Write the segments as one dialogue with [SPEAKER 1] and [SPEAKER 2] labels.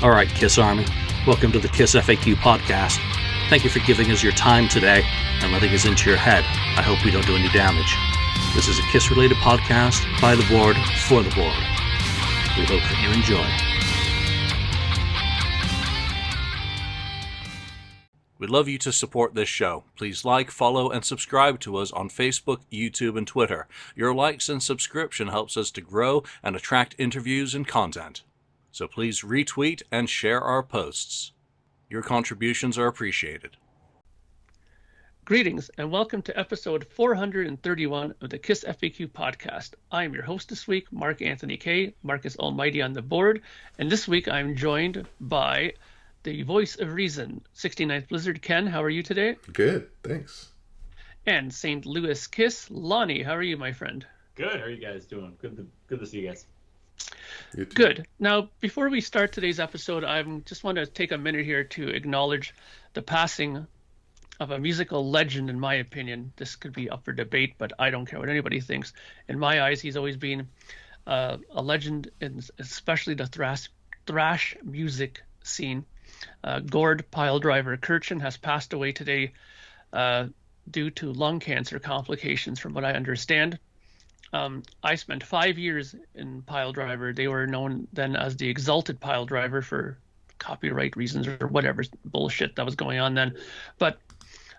[SPEAKER 1] All right, Kiss Army, welcome to the KissFAQ Podcast. Thank you for giving us your time today and letting us into your head. I hope we don't do any damage. This is a Kiss-related podcast by the board, for the board. We hope that you enjoy. We'd love you to support this show. Please like, follow, and subscribe to us on Facebook, YouTube, and Twitter. Your likes and subscription helps us to grow and attract interviews and content. So please retweet and share our posts. Your contributions are appreciated.
[SPEAKER 2] Greetings and welcome to episode 431 of the KissFAQ Podcast. I am your host this week, Mark Anthony K. Mark is almighty on the board, and this week I'm joined by the voice of reason, 69th Blizzard Ken. How are you today?
[SPEAKER 3] Good, thanks.
[SPEAKER 2] And St. Louis Kiss, Lonnie. How are you, my friend?
[SPEAKER 4] Good. How are you guys doing? Good to see you guys.
[SPEAKER 3] You too.
[SPEAKER 2] Good. Now, before we start today's episode, I just want to take a minute here to acknowledge the passing of a musical legend, in my opinion. This could be up for debate, but I don't care what anybody thinks. In my eyes, he's always been a legend, in especially the thrash music scene. Gord Piledriver Kirchen has passed away today due to lung cancer complications, from what I understand. I spent 5 years in Piledriver. They were known then as the Exalted Piledriver for copyright reasons or whatever bullshit that was going on then. But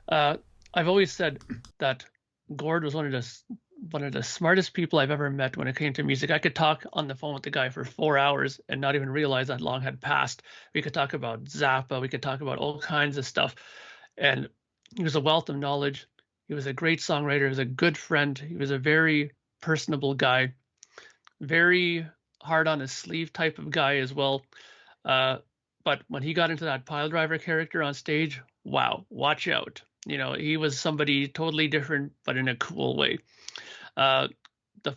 [SPEAKER 2] I've always said that Gord was one of the smartest people I've ever met when it came to music. I could talk on the phone with the guy for 4 hours and not even realize that long had passed. We could talk about Zappa. We could talk about all kinds of stuff. And he was a wealth of knowledge. He was a great songwriter. He was a good friend. He was a very personable guy, very hard on his sleeve type of guy as well. But when he got into that Piledriver character on stage, wow, watch out. You know, he was somebody totally different, but in a cool way. The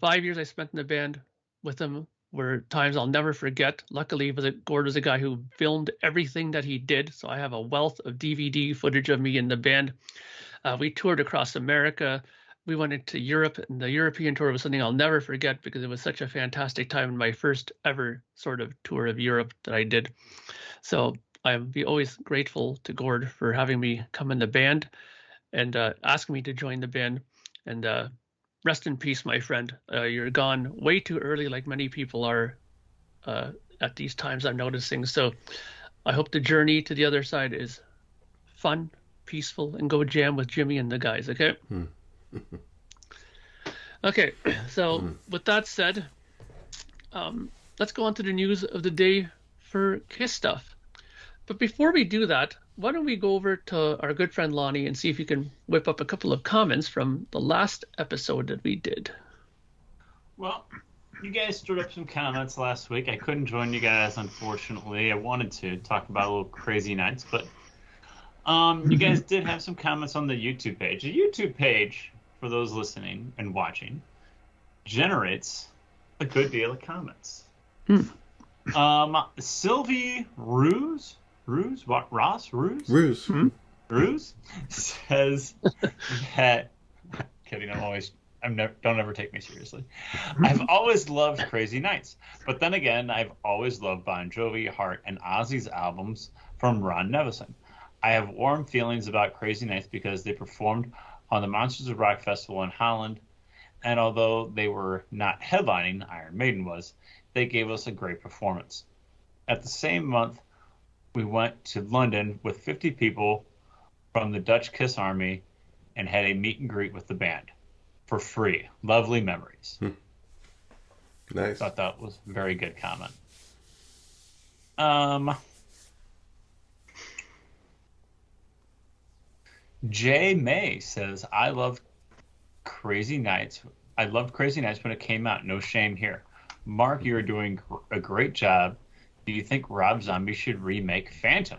[SPEAKER 2] 5 years I spent in the band with him were times I'll never forget. Luckily, Gord was a guy who filmed everything that he did, so I have a wealth of DVD footage of me in the band. We toured across America. We went into Europe, and the European tour was something I'll never forget because it was such a fantastic time in my first ever sort of tour of Europe that I did. So I'll be always grateful to Gord for having me come in the band and asking me to join the band. And rest in peace, my friend. You're gone way too early, like many people are at these times, I'm noticing. So I hope the journey to the other side is fun, peaceful, and go jam with Jimmy and the guys, okay? Okay, so with that said, let's go on to the news of the day for Kiss stuff. But before we do that, why don't we go over to our good friend Lonnie and see if you can whip up a couple of comments from the last episode that we did.
[SPEAKER 4] Well, you guys stirred up some comments last week. I couldn't join you guys, unfortunately. I wanted to talk about a little crazy nights, but you guys did have some comments on the YouTube page. The YouTube page, for those listening and watching, generates a good deal of comments. Sylvie Ruse says that don't ever take me seriously. I've always loved Crazy Nights, but then again, I've always loved Bon Jovi, Heart, and Ozzy's albums from Ron Nevison. I have warm feelings about Crazy Nights because they performed on the Monsters of Rock Festival in Holland, and although they were not headlining, Iron Maiden was, they gave us a great performance. At the same month, we went to London with 50 people from the Dutch Kiss Army and had a meet and greet with the band for free. Lovely memories.
[SPEAKER 3] Nice.
[SPEAKER 4] Thought that was a very good comment. Jay May says, I loved Crazy Nights when it came out. No shame here. Mark, you are doing a great job. Do you think Rob Zombie should remake Phantom?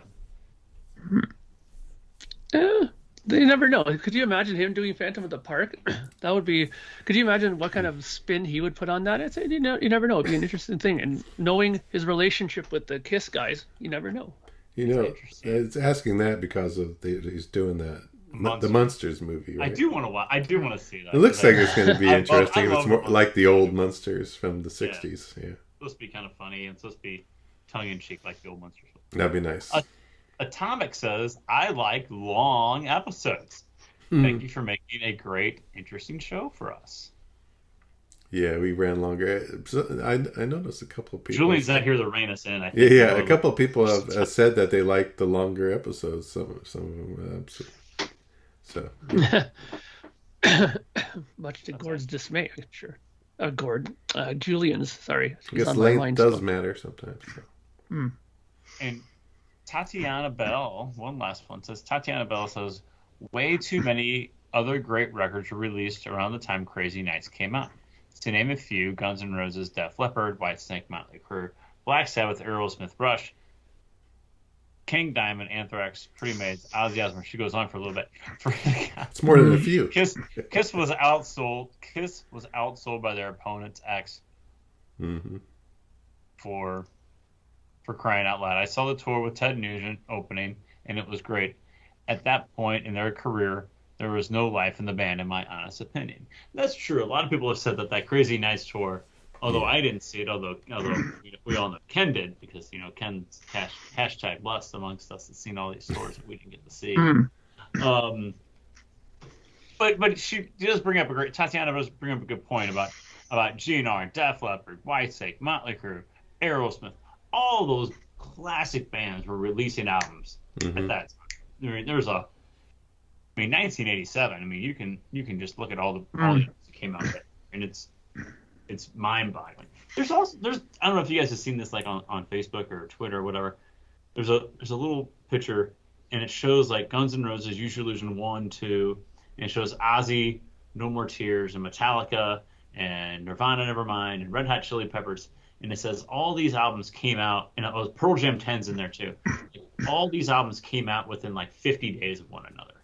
[SPEAKER 2] They never know. Could you imagine him doing Phantom at the Park? That would be. Could you imagine what kind of spin he would put on that? You never know. It'd be an interesting thing. And knowing his relationship with the Kiss guys, you never know.
[SPEAKER 3] You know, it's asking that because of he's doing that the Munsters movie. Right?
[SPEAKER 4] I do want to see that.
[SPEAKER 3] It looks like it's going to be interesting. It's more like the old Munsters from the '60s. Yeah.
[SPEAKER 4] It's supposed to be kind of funny and it's supposed to be tongue-in-cheek like the old Monsters.
[SPEAKER 3] That'd be nice.
[SPEAKER 4] Atomic says, I like long episodes. Thank you for making a great, interesting show for us.
[SPEAKER 3] Yeah, we ran longer. I noticed a couple of people.
[SPEAKER 4] Julian's not here to rein us in. I think
[SPEAKER 3] Yeah. A couple of people have said that they like the longer episodes. Some of them. So.
[SPEAKER 2] Much to Gord's dismay, I'm sure. Julian's. Sorry,
[SPEAKER 3] I guess length does matter sometimes. So.
[SPEAKER 4] And Tatiana Bell, one last one, says, Tatiana Bell says, way too many other great records were released around the time Crazy Nights came out. To name a few, Guns N' Roses, Def Leppard, Whitesnake, Motley Crue, Black Sabbath, Aerosmith, Rush, King Diamond, Anthrax, Pretty Maids, Ozzy Osbourne. She goes on for a little bit.
[SPEAKER 3] It's more than a few.
[SPEAKER 4] Kiss was outsold. Kiss was outsold by their opponent's ex.
[SPEAKER 3] Mm-hmm.
[SPEAKER 4] For crying out loud. I saw the tour with Ted Nugent opening, and it was great. At that point in their career, there was no life in the band, in my honest opinion. That's true. A lot of people have said that Crazy Nights tour, although I didn't see it, although we all know Ken did, because Ken's hashtag blessed amongst us has seen all these tours that we didn't get to see. But she does bring up Tatiana does bring up a good point about GNR, Def Leppard, Whitesnake, Motley Crue, Aerosmith. All those classic bands were releasing albums at that time. I mean, 1987. I mean, you can just look at all the albums that came out there, and it's mind-boggling. There's I don't know if you guys have seen this like on Facebook or Twitter or whatever. There's a little picture, and it shows like Guns N' Roses, Use Your Illusion 1, 2, and it shows Ozzy, No More Tears, and Metallica, and Nirvana, Nevermind, and Red Hot Chili Peppers. And it says all these albums came out, and it was Pearl Jam 10's in there too. All these albums came out within like 50 days of one another.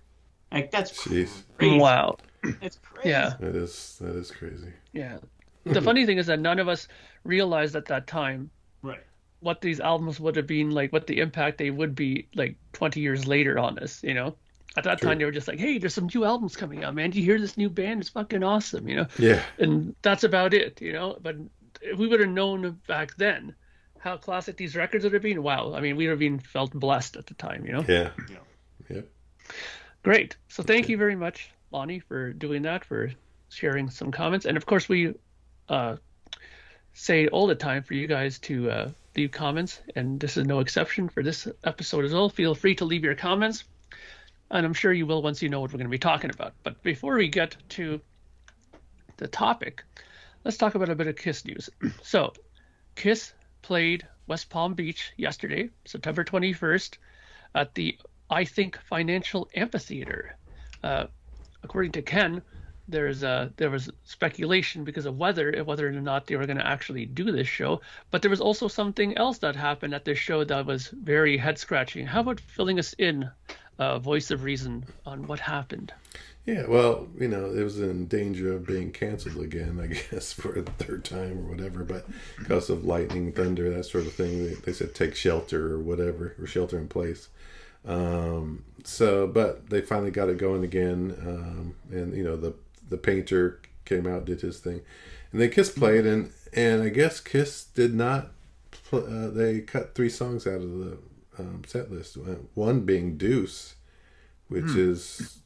[SPEAKER 4] Like that's crazy.
[SPEAKER 2] Wow.
[SPEAKER 4] It's crazy.
[SPEAKER 2] Yeah.
[SPEAKER 3] That is crazy.
[SPEAKER 2] Yeah. The funny thing is that none of us realized at that time what these albums would have been like, what the impact they would be like 20 years later on us, At that time, they were just like, hey, there's some new albums coming out, man. Do you hear this new band? It's fucking awesome,
[SPEAKER 3] Yeah.
[SPEAKER 2] And that's about it, But if we would have known back then how classic these records would have been, wow. I mean, we would have been felt blessed at the time,
[SPEAKER 3] Yeah. Yep.
[SPEAKER 2] Great. So thank you very much, Lonnie, for doing that, for sharing some comments. And of course, we say all the time for you guys to leave comments, and this is no exception for this episode as well. Feel free to leave your comments, and I'm sure you will once you know what we're going to be talking about. But before we get to the topic, let's talk about a bit of KISS news. So, KISS played West Palm Beach yesterday, September 21st, at the I Think Financial Amphitheater. According to Ken, there was speculation because of whether or not they were going to actually do this show. But there was also something else that happened at this show that was very head-scratching. How about filling us in, voice of reason, on what happened?
[SPEAKER 3] Yeah, well, it was in danger of being canceled again, I guess, for a third time or whatever, but because of lightning, thunder, that sort of thing, they said take shelter or whatever, or shelter in place. But they finally got it going again, and, the painter came out, did his thing, and then KISS played, and I guess KISS did not, they cut 3 songs out of the set list, one being Deuce, which is...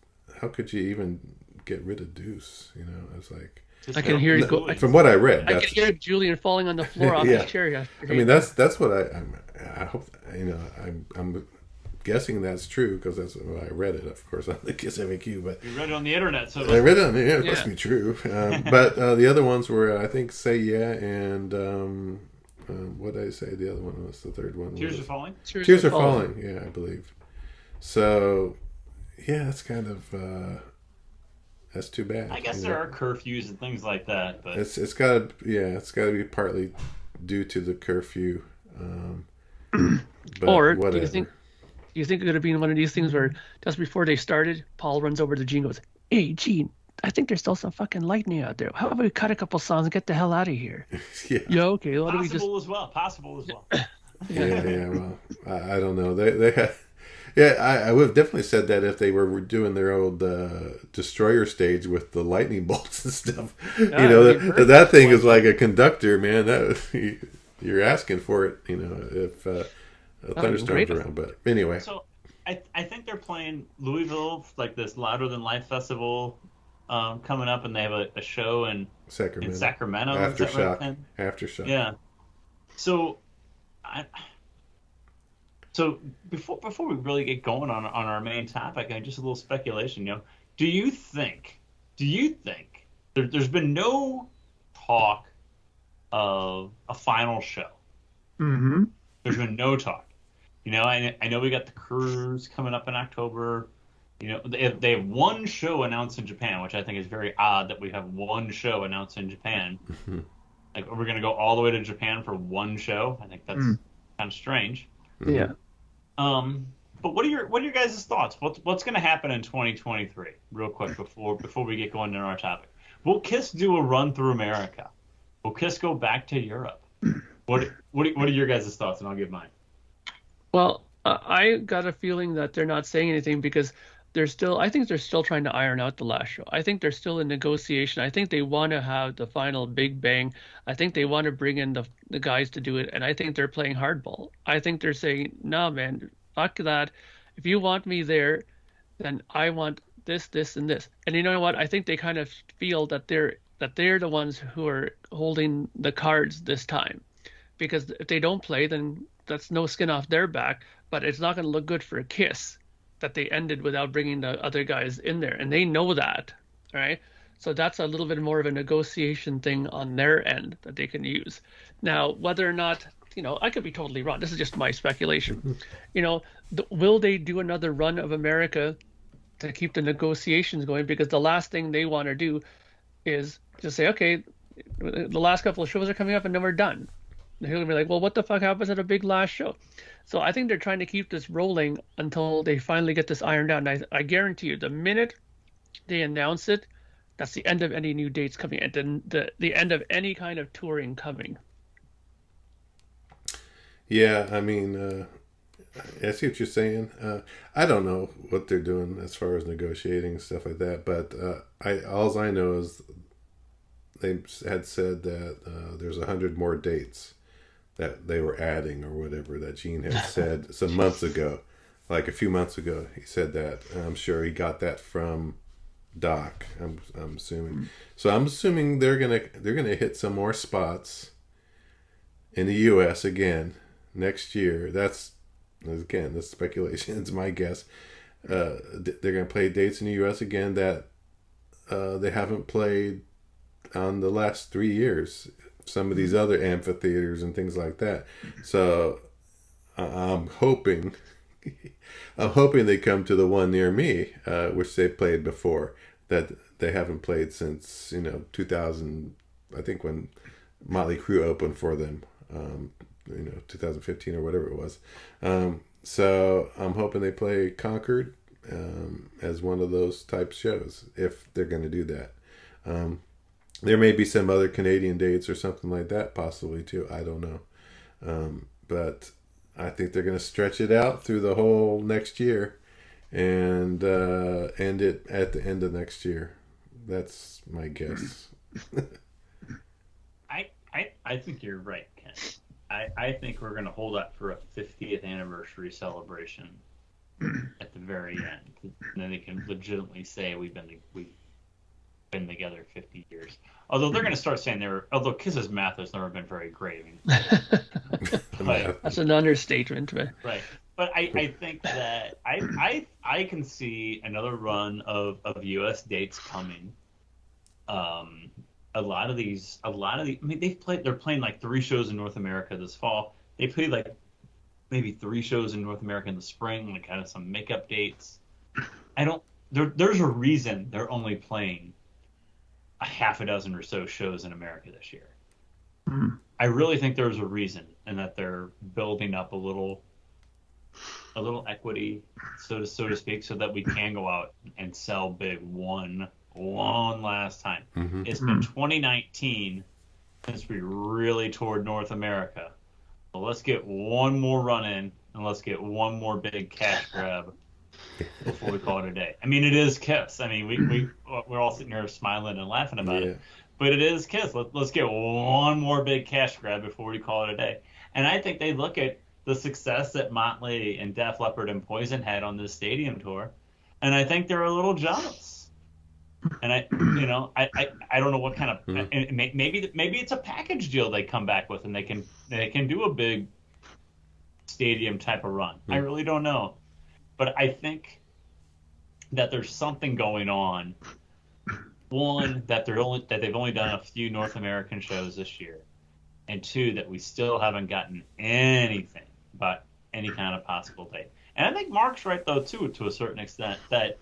[SPEAKER 3] How could you even get rid of Deuce? It's like
[SPEAKER 2] I can hear you go.
[SPEAKER 3] From what I read,
[SPEAKER 2] I can hear Julian falling on the floor off his chair.
[SPEAKER 3] I mean, that's what I hope. I'm guessing that's true because that's what I read it, of course, on the KissFAQ. But
[SPEAKER 4] you read it on the internet, so
[SPEAKER 3] I read it on the internet. It must be true. But the other ones were, I think, Say Yeah and what did I say? The other one was the third one.
[SPEAKER 4] Tears Are Falling.
[SPEAKER 3] Tears Are Falling. Yeah, I believe. So. Yeah, that's kind of that's too bad.
[SPEAKER 4] I guess there are curfews and things like that, but
[SPEAKER 3] it's got to be partly due to the curfew.
[SPEAKER 2] Or
[SPEAKER 3] whatever.
[SPEAKER 2] do you think it could have been one of these things where just before they started, Paul runs over to Gene and goes, "Hey, Gene, I think there's still some fucking lightning out there. How about we cut a couple songs and get the hell out of here?" Yeah, okay.
[SPEAKER 4] Possible as well.
[SPEAKER 3] Yeah. Well, I don't know. They had. Yeah, I would have definitely said that if they were doing their old destroyer stage with the lightning bolts and stuff. That thing is like a conductor, man. That you you're asking for it, if a thunderstorm's around. But anyway.
[SPEAKER 4] So I think they're playing Louisville, like this Louder Than Life festival coming up, and they have a show in Sacramento.
[SPEAKER 3] Aftershock. Aftershock.
[SPEAKER 4] Yeah. So before we really get going on our main topic, just a little speculation, do you think there's been no talk of a final show?
[SPEAKER 2] Mm-hmm.
[SPEAKER 4] There's been no talk. I know we got the cruise coming up in October. They have one show announced in Japan, which I think is very odd that we have one show announced in Japan. Like, we're going to go all the way to Japan for one show. I think that's kind of strange.
[SPEAKER 2] Yeah.
[SPEAKER 4] But what are your guys' thoughts? What's going to happen in 2023? Real quick before we get going into our topic. Will KISS do a run through America? Will KISS go back to Europe? What are your guys' thoughts? And I'll give mine.
[SPEAKER 2] Well, I got a feeling that they're not saying anything because I think they're still trying to iron out the last show. I think they're still in negotiation. I think they want to have the final big bang. I think they want to bring in the guys to do it, and I think they're playing hardball. I think they're saying, "No, man, fuck that. If you want me there, then I want this, this, and this." And you know what? I think they kind of feel that they're the ones who are holding the cards this time, because if they don't play, then that's no skin off their back. But it's not going to look good for KISS that they ended without bringing the other guys in there, and they know that, right? So that's a little bit more of a negotiation thing on their end that they can use. Now, whether or not, I could be totally wrong. This is just my speculation. Will they do another run of America to keep the negotiations going? Because the last thing they want to do is just say, okay, the last couple of shows are coming up and then we're done. And he'll be like, well, what the fuck happens at a big last show? So I think they're trying to keep this rolling until they finally get this ironed out. And I guarantee you, the minute they announce it, that's the end of any new dates coming, and then the end of any kind of touring coming.
[SPEAKER 3] Yeah, I mean, I see what you're saying. I don't know what they're doing as far as negotiating and stuff like that, but all I know is they had said that there's 100 more dates that they were adding or whatever that Gene had said some months ago, like a few months ago. He said that. I'm sure he got that from Doc. I'm assuming. So I'm assuming they're gonna hit some more spots in the U.S. again next year. That's speculation. It's my guess. They're gonna play dates in the U.S. again that they haven't played on the last 3 years. Some of these other amphitheaters and things like that. So I'm hoping they come to the one near me, which they played before, that they haven't played since 2000. I think when Motley Crue opened for them, 2015 or whatever it was. So I'm hoping they play Concord as one of those type shows if they're going to do that. There may be some other Canadian dates or something like that possibly too. I don't know. But I think they're going to stretch it out through the whole next year and end it at the end of next year. That's my guess.
[SPEAKER 4] I think you're right, Ken. I think we're going to hold up for a 50th anniversary celebration at the very end. And then they can legitimately say we've been together 50 years. Although they're going to start saying although KISS's math has never been very great.
[SPEAKER 2] That's an understatement. But.
[SPEAKER 4] Right. But I think that I can see another run of US dates coming. A lot of these, I mean, they're playing like 3 shows in North America this fall. They played like maybe 3 shows in North America in the spring, like kind of some makeup dates. There's a reason they're only playing a half a dozen or so shows in America this year.
[SPEAKER 2] Mm.
[SPEAKER 4] I really think there's a reason, and that they're building up a little equity, so to speak, so that we can go out and sell big one last time.
[SPEAKER 3] Mm-hmm.
[SPEAKER 4] It's been 2019 since we really toured North America. So let's get one more run in, and let's get one more big cash grab before we call it a day. I mean, it is KISS. I mean, we're all sitting here smiling and laughing about it, but it is Kiss. Let's get one more big cash grab before we call it a day. And I think they look at the success that Motley and Def Leppard and Poison had on this stadium tour, and I think they're a little jealous. And I don't know what kind of maybe it's a package deal they come back with, and they can do a big stadium type of run. I really don't know, but I think that there's something going on. One, that they've only done a few North American shows this year, and two, that we still haven't gotten anything about any kind of possible date. And I think Mark's right though too, to a certain extent, that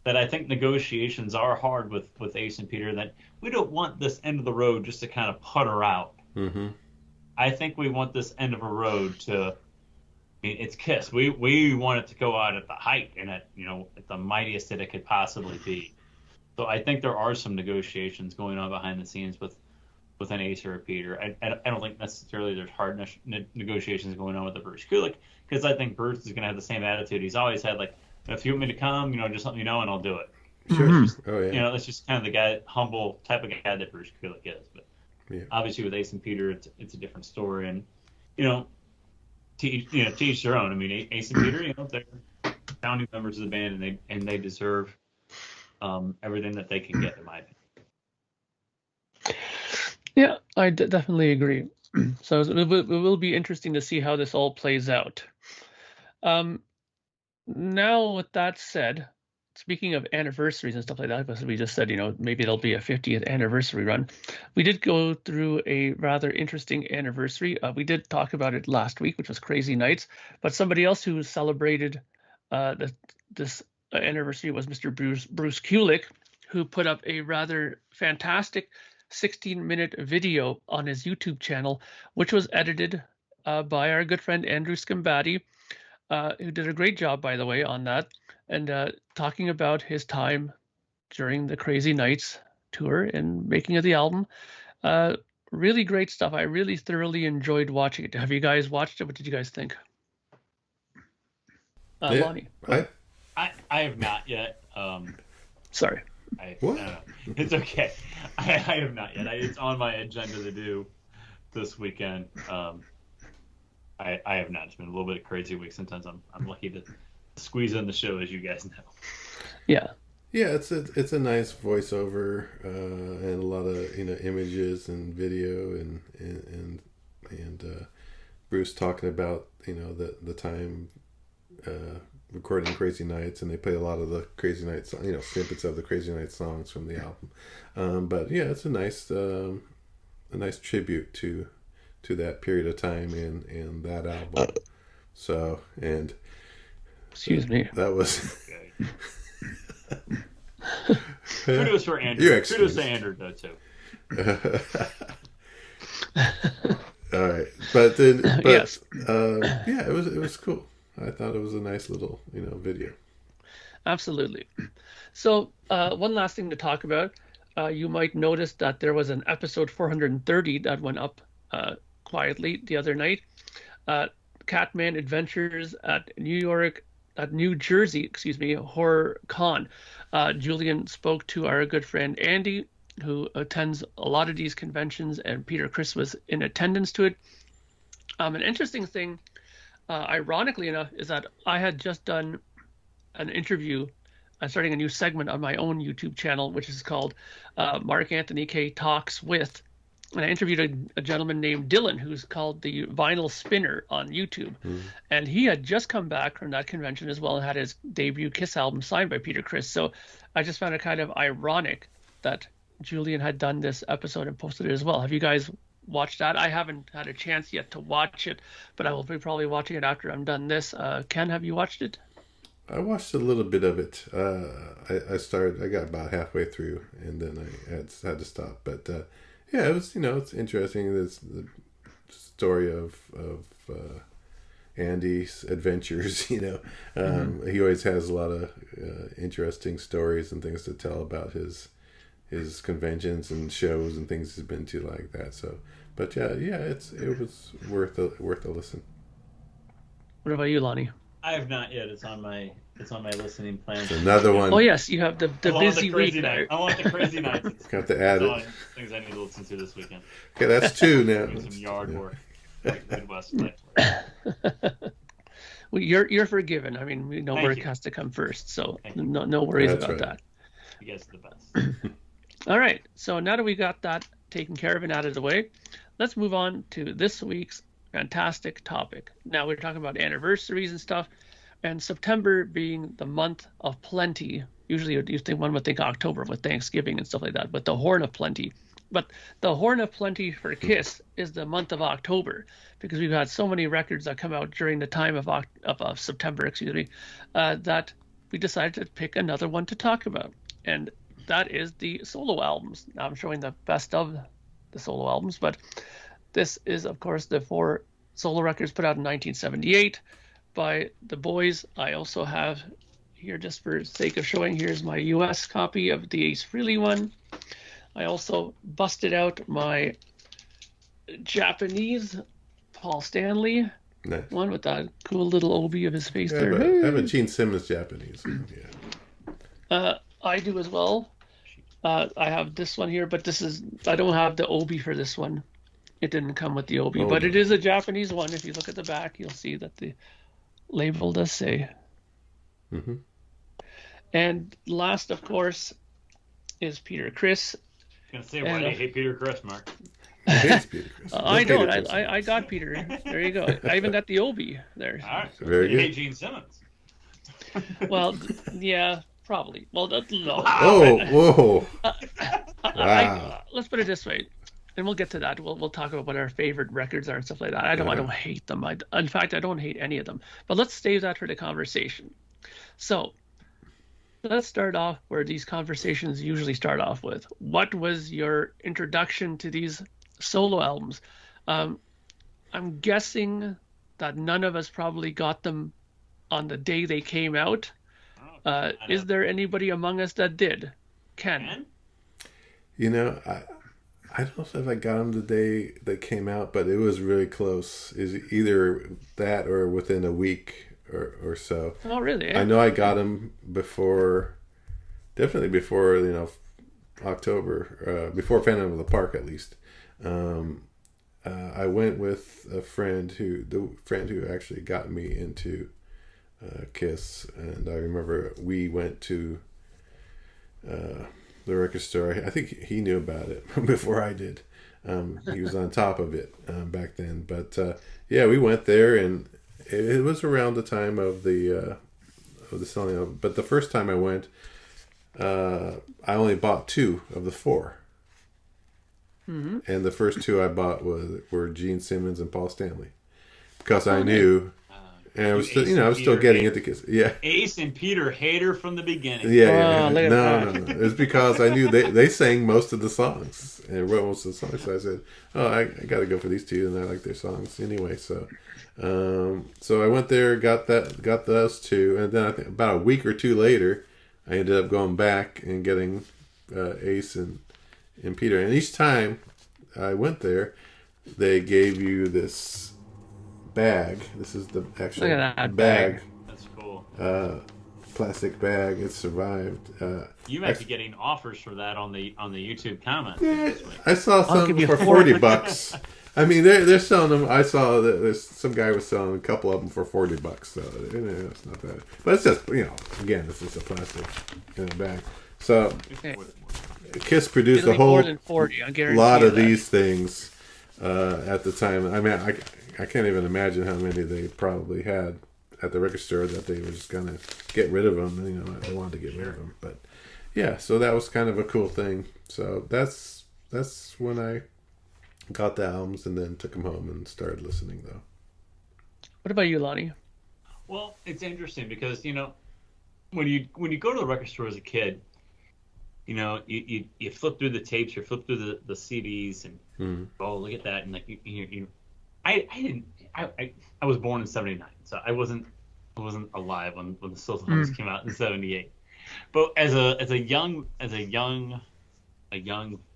[SPEAKER 4] I think negotiations are hard with Ace and Peter. That we don't want this end of the road just to kind of putter out.
[SPEAKER 3] Mm-hmm.
[SPEAKER 4] I think we want this end of a road to. It's Kiss. We want it to go out at the height and at the mightiest that it could possibly be. So I think there are some negotiations going on behind the scenes with an Ace or a Peter. I don't think necessarily there's hard negotiations going on with the Bruce Kulick, because I think Bruce is going to have the same attitude he's always had. Like, if you want me to come, just let me know and I'll do it.
[SPEAKER 3] Sure.
[SPEAKER 4] Oh yeah. That's just kind of the guy, humble type of guy that Bruce Kulick is. But obviously with Ace and Peter, it's a different story. And to each their own. I mean, Ace and Peter, they're founding members of the band, and they deserve everything that they can get, in my opinion.
[SPEAKER 2] Yeah, I definitely agree. So it will be interesting to see how this all plays out. Now, with that said, speaking of anniversaries and stuff like that, because we just said, maybe there'll be a 50th anniversary run. We did go through a rather interesting anniversary. We did talk about it last week, which was Crazy Nights. But somebody else who celebrated this anniversary was Mr. Bruce Kulick, who put up a rather fantastic 16-minute video on his YouTube channel, which was edited by our good friend Andrew Scombatti, who did a great job, by the way, on that, and talking about his time during the Crazy Nights tour and making of the album. Really great stuff. I really thoroughly enjoyed watching it. Have you guys watched it? What did you guys think? Lonnie.
[SPEAKER 4] I have not yet.
[SPEAKER 2] Sorry.
[SPEAKER 3] What?
[SPEAKER 4] It's okay. I have not yet. It's on my agenda to do this weekend. I have not. It's been a little bit of a crazy week. Sometimes I'm lucky to squeeze in the show, as you guys know.
[SPEAKER 2] Yeah.
[SPEAKER 3] Yeah, it's a nice voiceover and a lot of images and video and Bruce talking about the time recording Crazy Nights, and they play a lot of the Crazy Nights, snippets of the Crazy Nights songs from the album. But yeah, it's a nice tribute to that period of time and that album. So, and
[SPEAKER 2] excuse me,
[SPEAKER 3] that was
[SPEAKER 4] kudos for Andrew. Kudos to Andrew though too.
[SPEAKER 3] All right, but
[SPEAKER 2] yes.
[SPEAKER 3] Yeah, it was cool. I thought it was a nice little video. Absolutely.
[SPEAKER 2] So one last thing to talk about. You might notice that there was an episode 430 that went up quietly the other night. Catman Adventures at New Jersey, Horror Con. Julian spoke to our good friend Andy, who attends a lot of these conventions, and Peter Criss was in attendance to it. An interesting thing, ironically enough, is that I had just done an interview, starting a new segment on my own YouTube channel, which is called Mark Anthony K Talks With. And I interviewed a gentleman named Dylan, who's called the Vinyl Spinner on YouTube. And he had just come back from that convention as well and had his debut Kiss album signed by Peter Criss. So I just found it kind of ironic that Julian had done this episode and posted it as well. Have you guys watched that? I haven't had a chance yet to watch it, but I will be probably watching it after I'm done this. Ken, have you watched it?
[SPEAKER 3] I watched a little bit of it. I got about halfway through, and then I had to stop. But yeah, it was it's interesting. It's the story of Andy's adventures. He always has a lot of interesting stories and things to tell about his conventions and shows and things he's been to like that. So, but yeah, it was worth a listen.
[SPEAKER 2] What about you, Lonnie?
[SPEAKER 4] I have not yet. It's on It's on my listening plan.
[SPEAKER 3] Another one.
[SPEAKER 2] Oh yes, you have the busy week.
[SPEAKER 4] I want the crazy nights.
[SPEAKER 3] Got to add
[SPEAKER 4] It's
[SPEAKER 3] it.
[SPEAKER 4] things I need to listen to this weekend.
[SPEAKER 3] Okay, that's two now.
[SPEAKER 4] Doing some yard work. Like Midwest type.
[SPEAKER 2] Well, you're forgiven. I mean, we know
[SPEAKER 4] Thank
[SPEAKER 2] work
[SPEAKER 4] you.
[SPEAKER 2] has to come first, so
[SPEAKER 4] Thank you.
[SPEAKER 2] no worries
[SPEAKER 3] That's
[SPEAKER 2] about
[SPEAKER 3] right.
[SPEAKER 2] that.
[SPEAKER 4] You guys are the best.
[SPEAKER 2] All right, so now that we got that taken care of and out of the way, let's move on to this week's fantastic topic. Now we're talking about anniversaries and stuff, and September being the month of plenty. Usually one would think October with Thanksgiving and stuff like that, but the Horn of Plenty. But the Horn of Plenty for Kiss is the month of October, because we've had so many records that come out during the time of September, that we decided to pick another one to talk about. And that is the solo albums. Now I'm showing the best of the solo albums, but this is, of course, the 4 solo records put out in 1978 by the boys. I also have here, just for sake of showing, here's my US copy of the Ace Frehley one. I also busted out my Japanese Paul Stanley
[SPEAKER 3] Nice.
[SPEAKER 2] one with that cool little obi of his face
[SPEAKER 3] Yeah,
[SPEAKER 2] there.
[SPEAKER 3] but I have a Gene Simmons Japanese. Yeah.
[SPEAKER 2] I do as well. I have this one here, but I don't have the obi for this one. It didn't come with the obi,
[SPEAKER 3] Oh,
[SPEAKER 2] but
[SPEAKER 3] no.
[SPEAKER 2] it is a Japanese one. If you look at the back, you'll see that the label does say.
[SPEAKER 3] Mm-hmm.
[SPEAKER 2] And last, of course, is Peter Criss.
[SPEAKER 4] Gonna say, why do you hate Peter Criss, Mark?
[SPEAKER 3] Hates Peter Criss.
[SPEAKER 2] I
[SPEAKER 3] Peter
[SPEAKER 2] don't.
[SPEAKER 3] Criss.
[SPEAKER 2] I got Peter. There you go. I even got the obi there.
[SPEAKER 4] All right.
[SPEAKER 3] Very
[SPEAKER 4] you
[SPEAKER 3] good.
[SPEAKER 4] hate Gene Simmons.
[SPEAKER 2] Well, yeah, probably. Well, no.
[SPEAKER 3] Oh, whoa. Wow.
[SPEAKER 2] Let's put it this way, and we'll get to that. We'll talk about what our favorite records are and stuff like that. I don't hate them. In fact, I don't hate any of them. But let's save that for the conversation. So let's start off where these conversations usually start off with. What was your introduction to these solo albums? I'm guessing that none of us probably got them on the day they came out. Is there anybody among us that did? Ken?
[SPEAKER 3] You know, I don't know if I got them the day they came out, but it was really close. Is either that or within a week or so.
[SPEAKER 2] Oh, really?
[SPEAKER 3] I know I got them definitely before, October, before Phantom of the Park, at least. I went with the friend who actually got me into Kiss, and I remember we went to the record store. I think he knew about it before I did. He was on top of it back then. But yeah, we went there, and it was around the time of the selling of. But the first time I went, I only bought 2 of the 4. Mm-hmm. And the first 2 I bought were Gene Simmons and Paul Stanley, because I knew. And I was still, I was still getting into Kiss. Yeah.
[SPEAKER 4] Ace and Peter hater from the beginning.
[SPEAKER 3] Yeah.
[SPEAKER 2] look at
[SPEAKER 3] No.
[SPEAKER 2] that.
[SPEAKER 3] It's because I knew they sang most of the songs and wrote most of the songs. So I said, "Oh, I got to go for these 2," and I like their songs anyway. So, so I went there, got those 2, and then I think about a week or 2 later, I ended up going back and getting Ace and Peter. And each time I went there, they gave you this bag. This is the actual
[SPEAKER 2] Look at that
[SPEAKER 3] bag.
[SPEAKER 4] That's cool.
[SPEAKER 3] Plastic bag. It survived.
[SPEAKER 4] You might be getting offers for that on the YouTube comments.
[SPEAKER 3] Yeah, I saw some
[SPEAKER 2] give you
[SPEAKER 3] for $40. I mean, they're selling them. I saw that there's some guy was selling a couple of them for $40. So it's not that. But it's just again, it's just a plastic bag. So
[SPEAKER 2] Okay.
[SPEAKER 3] Kiss produced
[SPEAKER 2] It'll
[SPEAKER 3] a
[SPEAKER 2] be more
[SPEAKER 3] whole
[SPEAKER 2] than 40, I guarantee
[SPEAKER 3] lot
[SPEAKER 2] you
[SPEAKER 3] of
[SPEAKER 2] that.
[SPEAKER 3] these things at the time. I mean, I can't even imagine how many they probably had at the record store that they were just gonna get rid of them. They wanted to get rid of them. But yeah, so that was kind of a cool thing. So that's when I got the albums and then took them home and started listening, though.
[SPEAKER 2] What about you, Lonnie?
[SPEAKER 4] Well, it's interesting because when you go to the record store as a kid, you flip through the tapes, you flip through the CDs, and oh, look at that, and like I was born in '79, so I wasn't alive when the solo albums came out in '78. But as a young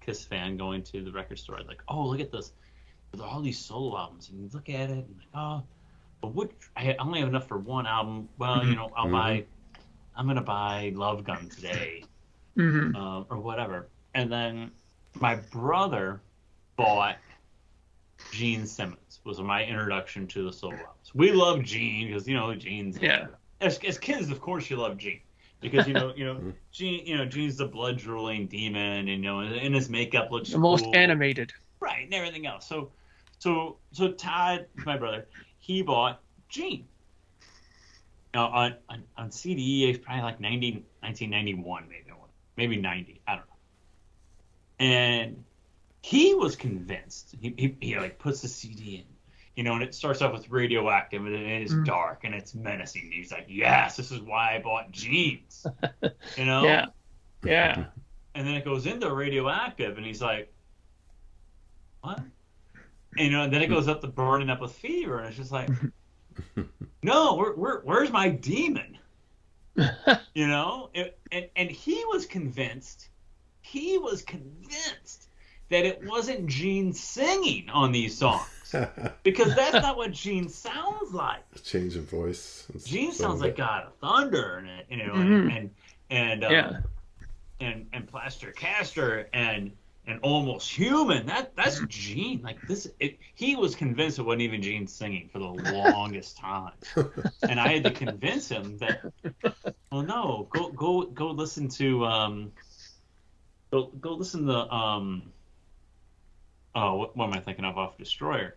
[SPEAKER 4] Kiss fan going to the record store, like, oh, look at this, with all these solo albums, and you look at it, and like, oh, but I only have enough for one album. Well, I'll buy I'm gonna buy Love Gun today, or whatever. And then my brother bought Gene Simmons. Was my introduction to the solo albums. We love Gene because Gene's as kids, of course, you love Gene because Gene, Gene's the blood drooling demon, and his makeup looks
[SPEAKER 2] the most animated,
[SPEAKER 4] right, and everything else. So Todd, my brother, he bought Gene. On CD, it's probably like 1991, maybe 90, I don't know. And he was convinced. He like puts the CD in, and it starts off with Radioactive, and it's dark and it's menacing. And he's like, "Yes, this is why I bought Jeans,"
[SPEAKER 2] Yeah.
[SPEAKER 4] And then it goes into Radioactive, and he's like, "What?" And then it goes up to Burning Up with Fever, and it's just like, "No, where's my demon?" And he was convinced. He was convinced that it wasn't Gene singing on these songs because that's not what Gene sounds like.
[SPEAKER 3] Change of voice.
[SPEAKER 4] Gene sounds like God of Thunder, and Plaster Caster and Almost Human. That's Gene. Like this, he was convinced it wasn't even Gene singing for the longest time, and I had to convince him that. Well, no, go listen to Go listen to what am I thinking of off Destroyer?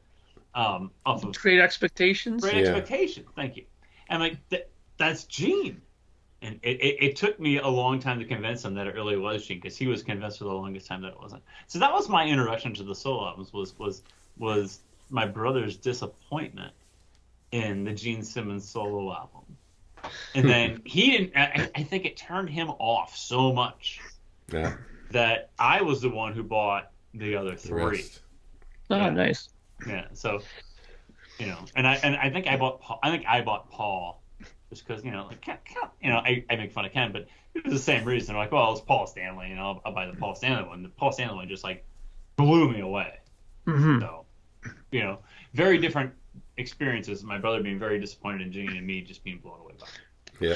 [SPEAKER 4] Off of
[SPEAKER 2] Great Expectations.
[SPEAKER 4] Great Expectations. Thank you. And like that's Gene. And it took me a long time to convince him that it really was Gene because he was convinced for the longest time that it wasn't. So that was my introduction to the solo albums was my brother's disappointment in the Gene Simmons solo album. And then he didn't. I think it turned him off so much.
[SPEAKER 3] Yeah.
[SPEAKER 4] That I was the one who bought the other three.
[SPEAKER 2] Oh, nice.
[SPEAKER 4] Yeah. So, and I think I bought Paul just because I make fun of Ken, but it was the same reason. Like, well, it's Paul Stanley, I'll buy the Paul Stanley one. The Paul Stanley one just like blew me away. So, very different experiences. My brother being very disappointed in Gene and me just being blown away by it.
[SPEAKER 3] Yeah.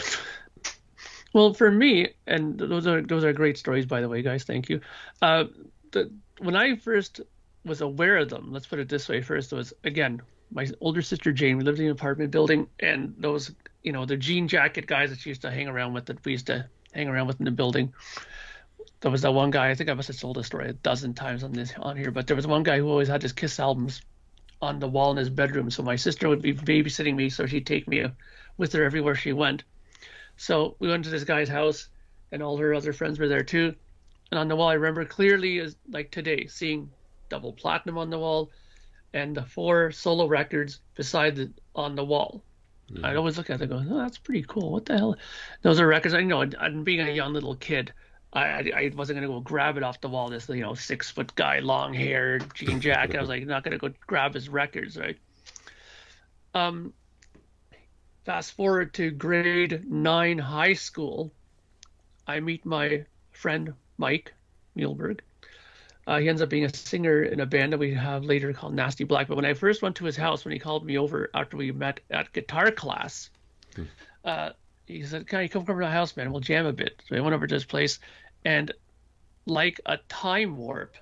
[SPEAKER 2] Well, for me, and those are great stories, by the way, guys. Thank you. When I first was aware of them, let's put it this way. First, it was again my older sister Jane. We lived in an apartment building, and those the jean jacket guys that she used to hang around with, that we used to hang around with in the building. There was that one guy. I think I must have told this story a dozen times on here, but there was one guy who always had his Kiss albums on the wall in his bedroom. So my sister would be babysitting me, so she'd take me with her everywhere she went. So we went to this guy's house, and all her other friends were there too. And on the wall, I remember clearly as like today, seeing Double Platinum on the wall, and the 4 solo records on the wall. I'd always look at it and go, "Oh, that's pretty cool. What the hell?" Those are records. And being a young little kid, I wasn't gonna go grab it off the wall. This 6-foot guy, long hair, jean jacket. I was like, not gonna go grab his records, right? Fast forward to grade 9 high school, I meet my friend Mike Muehlberg. He ends up being a singer in a band that we have later called Nasty Black. But when I first went to his house, when he called me over after we met at guitar class, he said, "Can you come over to my house, man? We'll jam a bit." So I went over to his place, and like a time warp,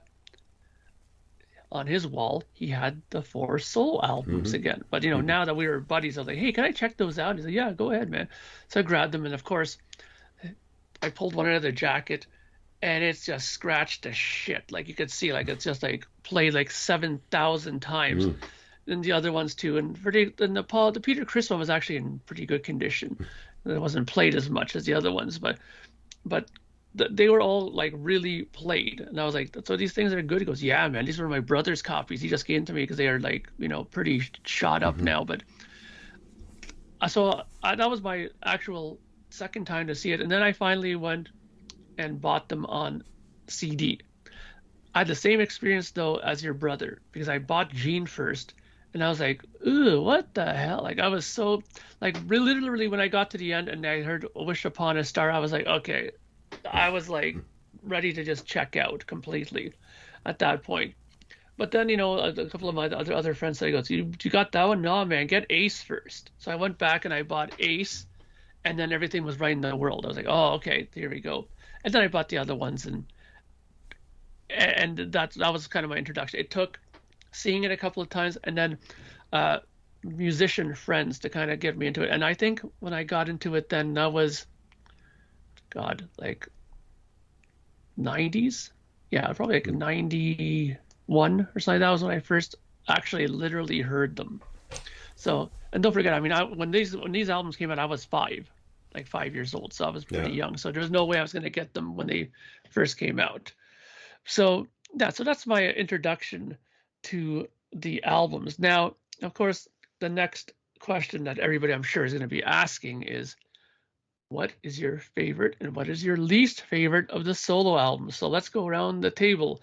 [SPEAKER 2] on his wall, he had the 4 solo albums again. But, now that we were buddies, I was like, "Hey, can I check those out?" He said, "Yeah, go ahead, man." So I grabbed them, and of course, I pulled one out of the jacket, and it's just scratched to shit. Like, you could see, like, it's just, like, played, like, 7,000 times. And the other ones, too. And the Peter Criss one was actually in pretty good condition. It wasn't played as much as the other ones, but they were all like really played. And I was like, "So these things are good?" He goes, "Yeah, man, these were my brother's copies. He just gave them to me because they are like, pretty shot up now." But that was my actual second time to see it. And then I finally went and bought them on CD. I had the same experience though as your brother, because I bought Gene first, and I was like, "Ooh, what the hell?" Like, I was so like literally when I got to the end and I heard "Wish Upon a Star," I was like, okay. I was like ready to just check out completely at that point. But then, a couple of my other friends said, "You got that one? No, man, get Ace first." So I went back and I bought Ace, and then everything was right in the world. I was like, oh, okay, here we go. And then I bought the other ones, and that was kind of my introduction. It took seeing it a couple of times, and then musician friends to kind of get me into it. And I think when I got into it, then that was, God, like 90s. Yeah, probably like 91 or something. That was when I first actually literally heard them. So, and don't forget, I mean, when these albums came out, I was 5 years old, so I was pretty young. So there was no way I was going to get them when they first came out. So that's my introduction to the albums. Now, of course, the next question that everybody I'm sure is going to be asking is, what is your favorite and what is your least favorite of the solo albums? So let's go around the table.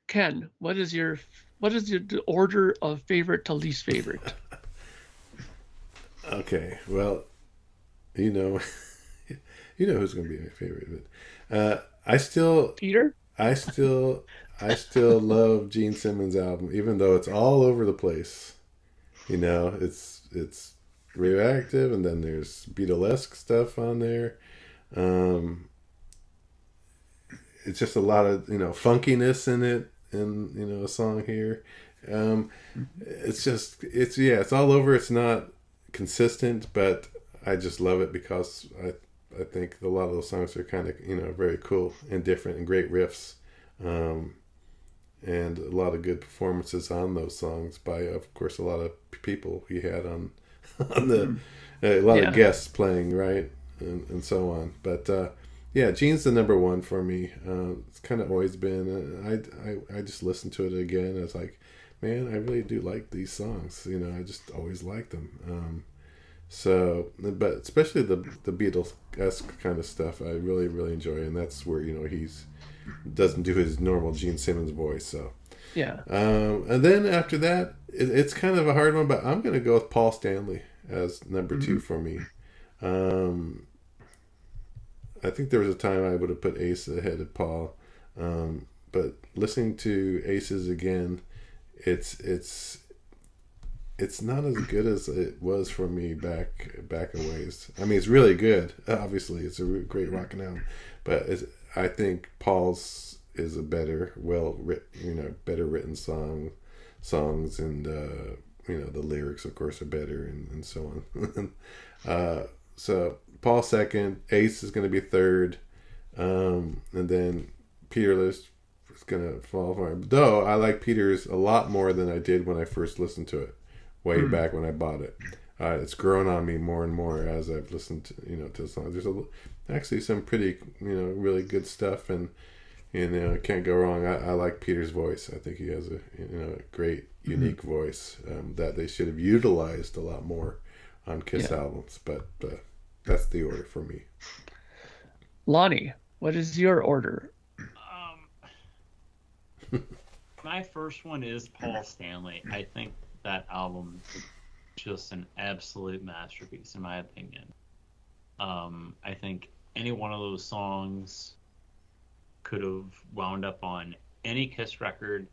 [SPEAKER 2] Ken, what is your order of favorite to least favorite?
[SPEAKER 3] Okay, well, you know, you know who's going to be my favorite. But
[SPEAKER 2] Peter?
[SPEAKER 3] I still love Gene Simmons' album, even though it's all over the place. You know, it's radioactive, and then there's Beatlesque stuff on there. It's just a lot of funkiness in it, and a song here. It's all over. It's not consistent, but I just love it because I think a lot of those songs are kind of very cool and different and great riffs, and a lot of good performances on those songs by, of course, a lot of people he had on the a lot of guests playing, right, and so on. But Gene's the number one for me. It's kind of always been. I just listened to it again. I was like, man, I really do like these songs. I just always liked them. But especially the Beatles-esque kind of stuff, I really, really enjoy, and that's where he's doesn't do his normal Gene Simmons voice. So and then after that, it's kind of a hard one, but I'm going to go with Paul Stanley as number two for me. I think there was a time I would have put Ace ahead of Paul, but listening to Aces again, it's not as good as it was for me back a ways. I mean, it's really good. Obviously, it's a great rockin' album, but I think Paul's is a better written songs, and the lyrics, of course, are better, and so on. So Paul second, Ace is going to be third, and then Peterless is going to fall for him. Though I like Peter's a lot more than I did when I first listened to it, way back when I bought it. It's grown on me more and more as I've listened to to the songs. There's actually some pretty really good stuff, and can't go wrong. I like Peter's voice. I think he has a great unique voice that they should have utilized a lot more on Kiss albums, but that's the order for me.
[SPEAKER 2] Lonnie, what is your order?
[SPEAKER 4] My first one is Paul Stanley. I think that album is just an absolute masterpiece, in my opinion. I think any one of those songs could have wound up on any Kiss record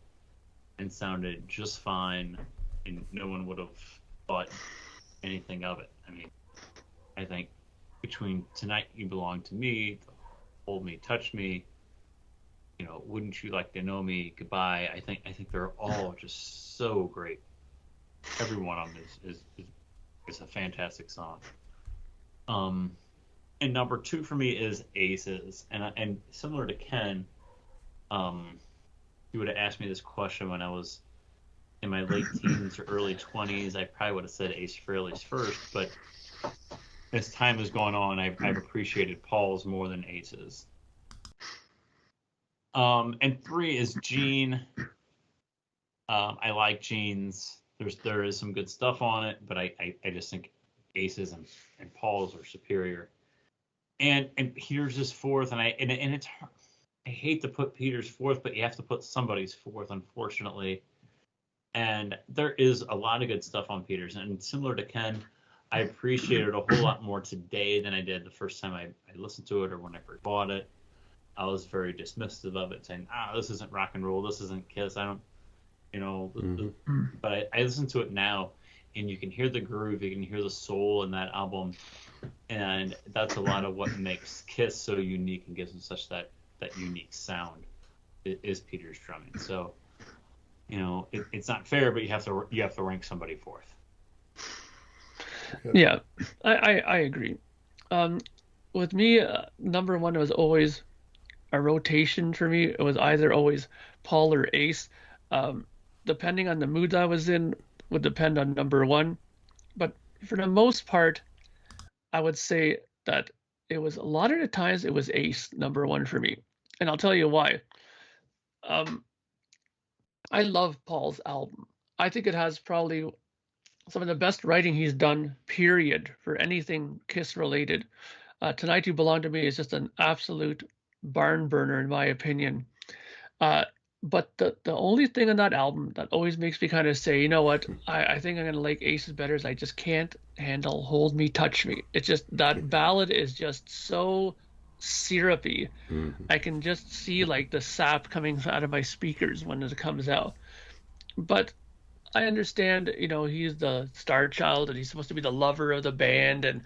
[SPEAKER 4] and sounded just fine, and no one would have thought anything of it. I mean, I think between Tonight You Belong to Me, Hold Me, Touch Me, Wouldn't You Like to Know Me, Goodbye, I think they're all just so great. Every one of them is a fantastic song. And number two for me is Aces, and similar to Ken, you would have asked me this question when I was in my late teens or early 20s, I probably would have said Ace Frehley's first, but as time has gone on, I've appreciated Paul's more than Ace's. And three is Gene. I like Gene's. There is some good stuff on it, but I just think Ace's and Paul's are superior. And Peter's is fourth, and it's hard. I hate to put Peter's fourth, but you have to put somebody's fourth, unfortunately. And there is a lot of good stuff on Peter's, and similar to Ken, I appreciate it a whole lot more today than I did the first time I listened to it or when I first bought it. I was very dismissive of it, saying, this isn't rock and roll, this isn't Kiss, I don't, but I listen to it now, and you can hear the groove, you can hear the soul in that album, and that's a lot of what makes Kiss so unique and gives them such that unique sound. Is Peter's drumming. So, it's not fair, but you have to rank somebody fourth.
[SPEAKER 2] Yeah, I agree. With me, number one was always a rotation for me. It was either always Paul or Ace. Depending on the mood I was in, would depend on number one. But for the most part, I would say that it was a lot of the times it was Ace number one for me. And I'll tell you why. I love Paul's album. I think it has probably some of the best writing he's done, period, for anything Kiss related. Tonight You Belong to Me is just an absolute barn burner, in my opinion. But the only thing on that album that always makes me kind of say, you know what, I think I'm going to like Aces better is I just can't handle Hold Me, Touch Me. It's just, that ballad is just so syrupy. I can just see like the sap coming out of my speakers when it comes out. But I understand, he's the star child and he's supposed to be the lover of the band. And,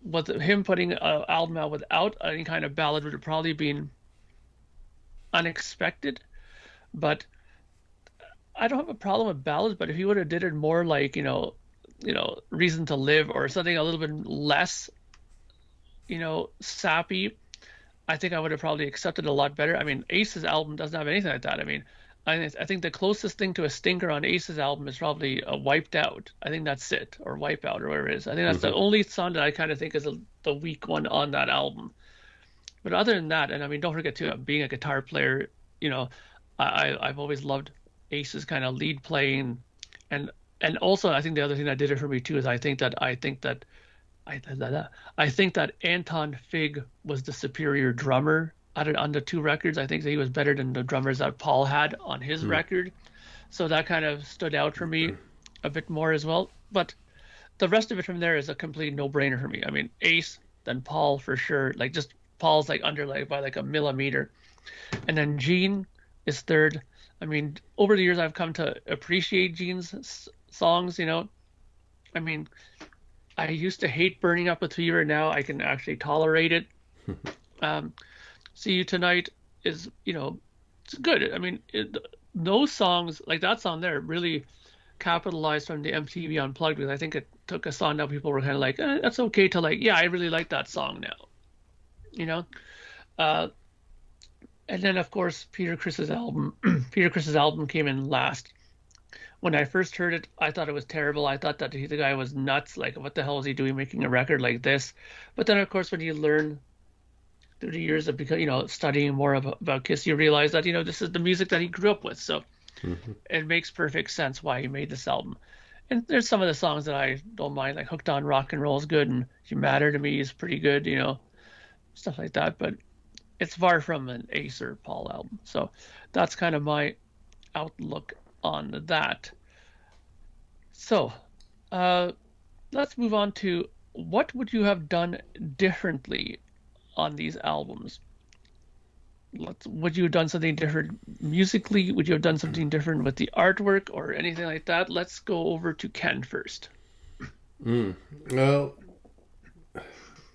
[SPEAKER 2] with him putting an album out without any kind of ballad would have probably been unexpected. But I don't have a problem with ballads, but if he would have did it more like, Reason to Live or something a little bit less, sappy, I think I would have probably accepted it a lot better. I mean, Ace's album doesn't have anything like that. I mean, I think the closest thing to a stinker on Ace's album is probably Wiped Out. I think that's it, or Wipeout, or whatever it is. I think that's the only song that I kind of think is the weak one on that album. But other than that, and I mean, don't forget too, being a guitar player, I've always loved Ace's kind of lead playing, and also I think the other thing that did it for me too is I think that Anton Fig was the superior drummer on the two records. I think that he was better than the drummers that Paul had on his record, so that kind of stood out for me a bit more as well. But the rest of it from there is a complete no-brainer for me. I mean, Ace, then Paul for sure. Like, just Paul's like under by like a millimeter, and then Gene is third. I mean, over the years I've come to appreciate Gene's songs. I mean, I used to hate Burning Up with Fever. Now I can actually tolerate it. See You Tonight is, it's good. I mean, those songs, like that song there, really capitalized from the MTV Unplugged, because I think it took a song that people were kind of like, that's okay to like, yeah, I really like that song now, and then of course Peter Criss's album. Peter Criss's album came in last. When I first heard it, I thought it was terrible. I thought that the guy was nuts. Like, what the hell is he doing making a record like this? But then, of course, when you learn through the years of studying more about Kiss, you realize that this is the music that he grew up with. So it makes perfect sense why he made this album. And there's some of the songs that I don't mind, like Hooked on Rock and Roll is good, and You Matter to Me is pretty good, stuff like that. But it's far from an Ace or Paul album. So that's kind of my outlook on that. So let's move on to what would you have done differently on these albums? Would you have done something different musically? Would you have done something different with the artwork or anything like that? Let's go over to Ken first.
[SPEAKER 3] Well,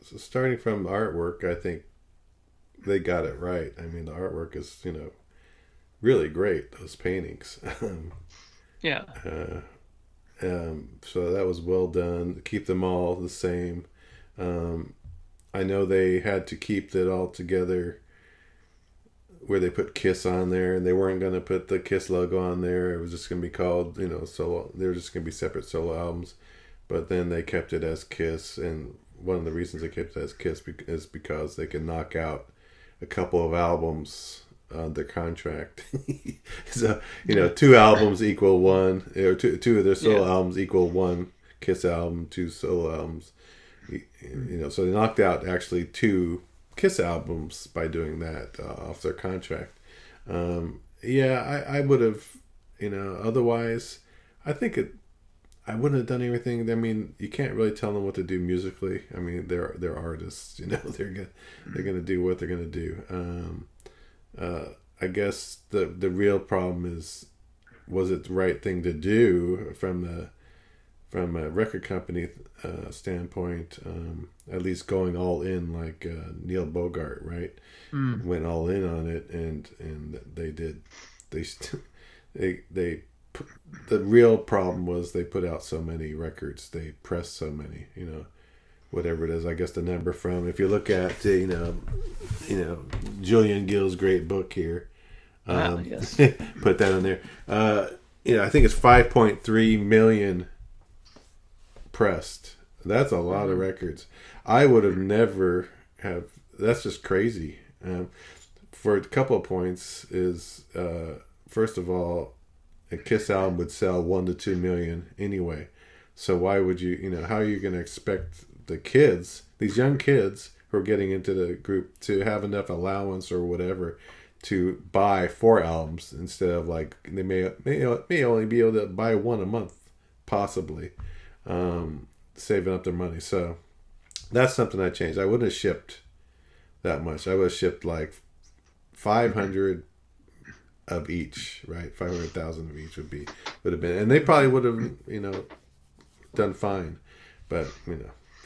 [SPEAKER 3] so starting from artwork, I think they got it right. I mean, the artwork is, really great, those paintings.
[SPEAKER 2] Yeah.
[SPEAKER 3] So that was well done. Keep them all the same. I know they had to keep it all together where they put Kiss on there, and they weren't going to put the Kiss logo on there. It was just going to be called, solo. They were just going to be separate solo albums. But then they kept it as Kiss, and one of the reasons they kept it as Kiss is because they could knock out a couple of albums on their contract. So, two albums equal one, or two of their solo albums equal one Kiss album, two solo albums. So they knocked out actually two Kiss albums by doing that off their contract. I would have, otherwise, I think I wouldn't have done anything. I mean, you can't really tell them what to do musically. I mean, they're artists, they're gonna do what they're gonna do. I guess the real problem is, was it the right thing to do from from a record company standpoint, at least going all in, like Neil Bogart, right? Went all in on it, and they did. They the real problem was they put out so many records, they pressed so many, whatever it is. I guess the number from, if you look at Julian Gill's great book here,
[SPEAKER 2] yes.
[SPEAKER 3] put that in there. I think it's 5.3 million pressed. That's a lot of records. I would have never have. That's just crazy. For a couple of points is, first of all, a Kiss album would sell 1 to 2 million anyway. So why would you, how are you going to expect the kids, these young kids who are getting into the group, to have enough allowance or whatever to buy 4 albums instead of, like, they may only be able to buy 1 a month, possibly, saving up their money. So that's something I changed. I wouldn't have shipped that much. I would have shipped like 500 of each, right? 500,000 of each would have been, and they probably would have, done fine. But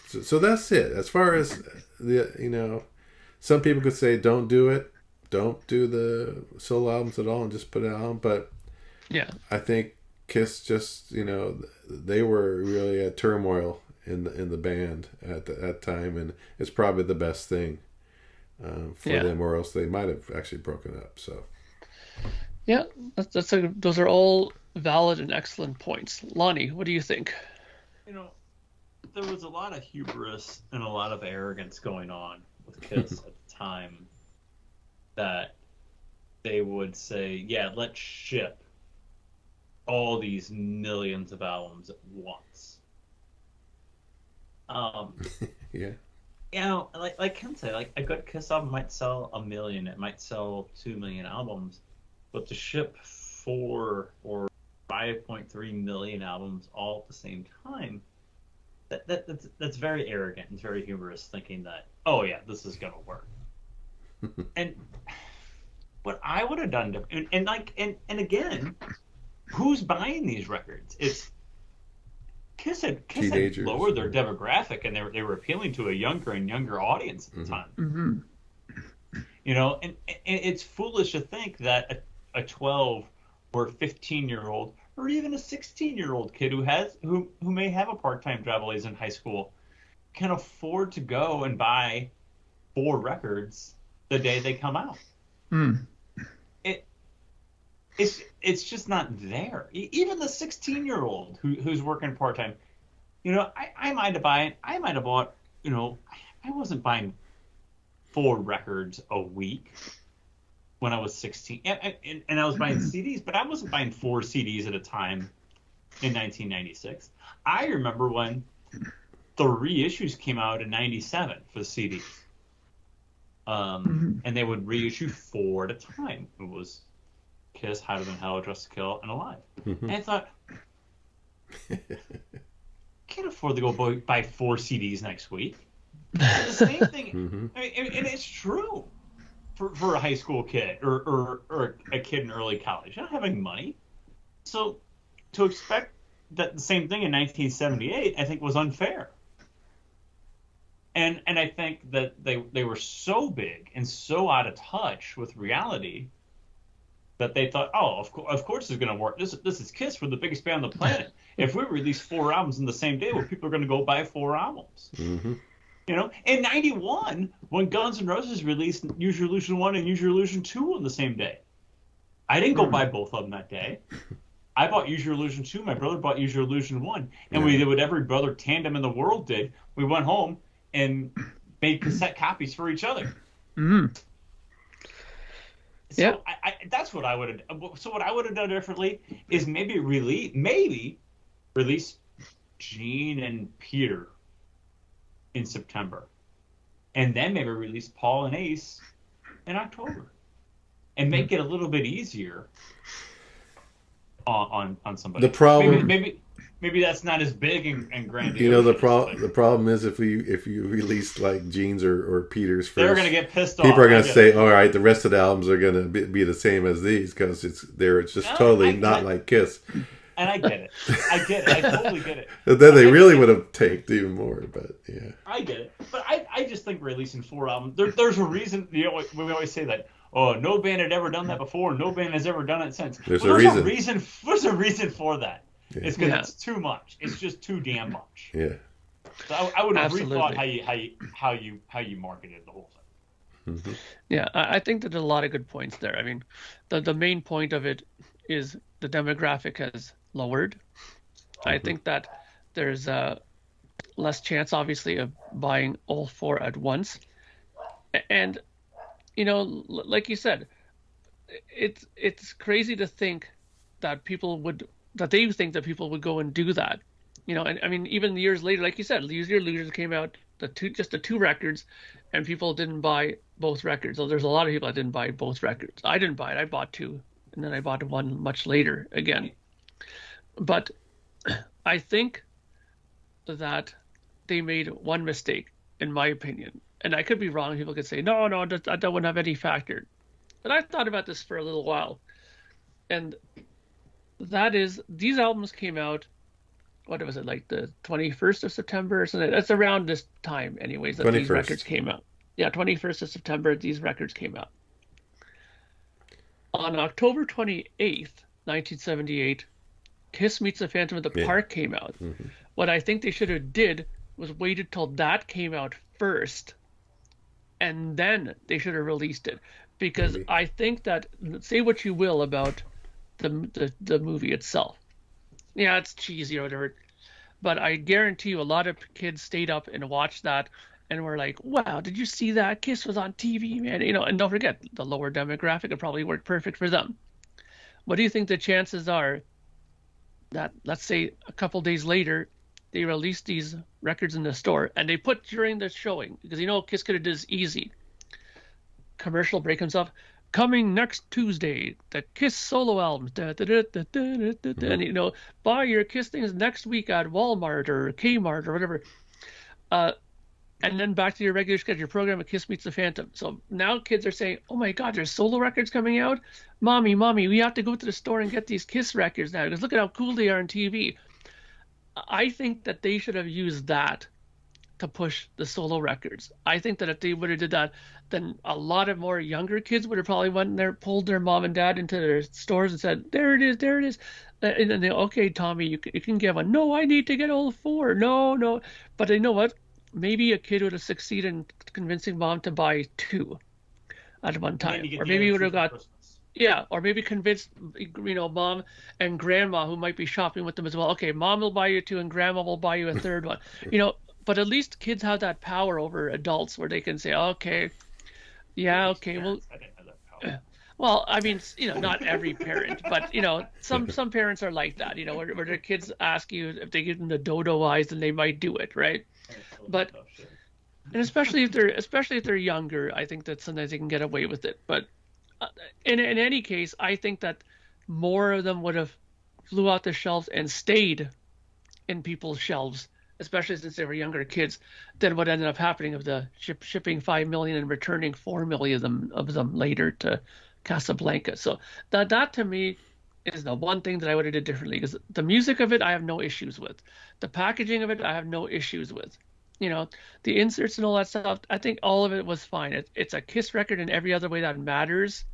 [SPEAKER 3] so that's it. As far as the, some people could say don't do it, don't do the solo albums at all, and just put it out. But
[SPEAKER 2] yeah,
[SPEAKER 3] I think Kiss just, they were really at turmoil in the band at that time, and it's probably the best thing for them, or else they might have actually broken up. So
[SPEAKER 2] yeah, those are all valid and excellent points. Lonnie, what do you think?
[SPEAKER 4] There was a lot of hubris and a lot of arrogance going on with Kiss at the time, that they would say, yeah, let's ship all these millions of albums at once.
[SPEAKER 3] Yeah.
[SPEAKER 4] Like Ken said, like, a good Kiss album might sell 1 million, it might sell 2 million albums, but to ship 4 or 5.3 million albums all at the same time, that's very arrogant and very humorous, thinking that, oh yeah, this is gonna work. And what I would have done, and again, who's buying these records? It's Kiss had lowered their demographic, and they were appealing to a younger and younger audience at the time.
[SPEAKER 2] Mm-hmm.
[SPEAKER 4] And it's foolish to think that a 12 or 15-year-old or even a 16-year-old kid who may have a part-time job while he's in high school can afford to go and buy 4 records the day they come out. It's just not there. Even the 16-year-old who's working part-time, I might have bought, I wasn't buying 4 records a week when I was 16, and I was buying CDs, but I wasn't buying 4 CDs at a time in 1996. I remember when the reissues came out in 97 for the CDs. And they would reissue 4 at a time. It was Kiss, Hotter Than Hell, Dressed to Kill, and Alive. And I thought, can't afford to go buy 4 CDs next week. The same thing, I mean, and it's true for a high school kid or a kid in early college. You're not having money. So to expect that the same thing in 1978, I think, was unfair. And I think that they were so big and so out of touch with reality that they thought, oh, of course it's going to work. This is Kiss. We're the biggest band on the planet. If we release 4 albums in the same day, well, people are going to go buy 4 albums. Mm-hmm. In 91, when Guns N' Roses released Use Your Illusion 1 and Use Your Illusion 2 on the same day, I didn't go buy both of them that day. I bought Use Your Illusion 2. My brother bought Use Your Illusion 1. And we did what every brother tandem in the world did. We went home and made cassette copies for each other.
[SPEAKER 2] Mm-hmm.
[SPEAKER 4] So
[SPEAKER 2] yeah.
[SPEAKER 4] That's what I would have. So what I would have done differently is maybe release Gene and Peter in September, and then maybe release Paul and Ace in October, and make it a little bit easier on somebody.
[SPEAKER 3] The problem,
[SPEAKER 4] maybe that's not as big and grandiose.
[SPEAKER 3] The problem is if you release like Gene's or Peter's first,
[SPEAKER 4] they're gonna get pissed off.
[SPEAKER 3] People are gonna say, all right, the rest of the albums are gonna be the same as these, because it's just totally not like Kiss.
[SPEAKER 4] And I get it. I totally get it.
[SPEAKER 3] Then they really would have taken even more, but yeah.
[SPEAKER 4] I get it. But I just think releasing 4 albums, there's a reason, we always say that, oh, no band had ever done that before, no band has ever done it since.
[SPEAKER 3] There's
[SPEAKER 4] a
[SPEAKER 3] reason.
[SPEAKER 4] There's a reason for that.
[SPEAKER 3] Yeah.
[SPEAKER 4] It's because it's too much. It's just too damn much.
[SPEAKER 3] Yeah.
[SPEAKER 4] So I would have
[SPEAKER 2] Absolutely.
[SPEAKER 4] rethought how you marketed the whole thing.
[SPEAKER 3] Mm-hmm.
[SPEAKER 2] Yeah, I think that there's a lot of good points there. I mean, the main point of it is the demographic has lowered. I think that there's less chance, obviously, of buying all 4 at once. And, like you said, it's crazy to think that they think that people would go and do that. And I mean, even years later, like you said, Use Your Illusion came out, the 2 records, and people didn't buy both records. So there's a lot of people that didn't buy both records. I didn't buy it. I bought 2, and then I bought one much later again. But I think that they made one mistake, in my opinion. And I could be wrong. People could say, no, that wouldn't have any factor. But I thought about this for a little while. And that is, these albums came out, what was it, like the 21st of September or something? That's around this time, anyways, that
[SPEAKER 3] 21st.
[SPEAKER 2] These records came out. Yeah, 21st of September, these records came out. On October 28th, 1978, Kiss Meets the Phantom of the Park came out.
[SPEAKER 3] Mm-hmm.
[SPEAKER 2] What I think they should have did was waited till that came out first, and then they should have released it. Because
[SPEAKER 3] Maybe.
[SPEAKER 2] I think that, say what you will about the movie itself. Yeah, it's cheesy or whatever. But I guarantee you a lot of kids stayed up and watched that and were like, wow, did you see that? Kiss was on TV, man. And don't forget, the lower demographic, it probably worked perfect for them. What do you think the chances are that, let's say, a couple days later, they released these records in the store and they put during the showing, because Kiss could have did this easy. Commercial break himself. Coming next Tuesday, the Kiss solo albums. And buy your Kiss things next week at Walmart or Kmart or whatever. And then back to your regular schedule, your program at Kiss Meets the Phantom. So now kids are saying, oh my God, there's solo records coming out? Mommy, we have to go to the store and get these Kiss records now because look at how cool they are on TV. I think that they should have used that to push the solo records. I think that if they would have did that, then a lot of more younger kids would have probably went there, pulled their mom and dad into their stores and said, there it is. And then they, okay, Tommy, you can get one. No, I need to get all 4. No. But you know what? Maybe a kid would have succeeded in convincing mom to buy 2 at one time. Or maybe he would have got, or maybe convinced, mom and grandma who might be shopping with them as well. Okay, mom will buy you 2 and grandma will buy you a 3rd one. But at least kids have that power over adults where they can say, okay, well, well, I mean, not every parent, but some parents are like that, where their kids ask you if they give them the dodo eyes, then they might do it, right? But and especially if they're younger, I think that sometimes they can get away with it. But in any case, I think that more of them would have flew out the shelves and stayed in people's shelves, especially since they were younger kids, than what ended up happening of the shipping 5 million and returning 4 million of them later to Casablanca. So that to me is the one thing that I would have did differently, because the music of it I have no issues with. The packaging of it I have no issues with. The inserts and all that stuff, I think all of it was fine. It's a Kiss record in every other way that matters.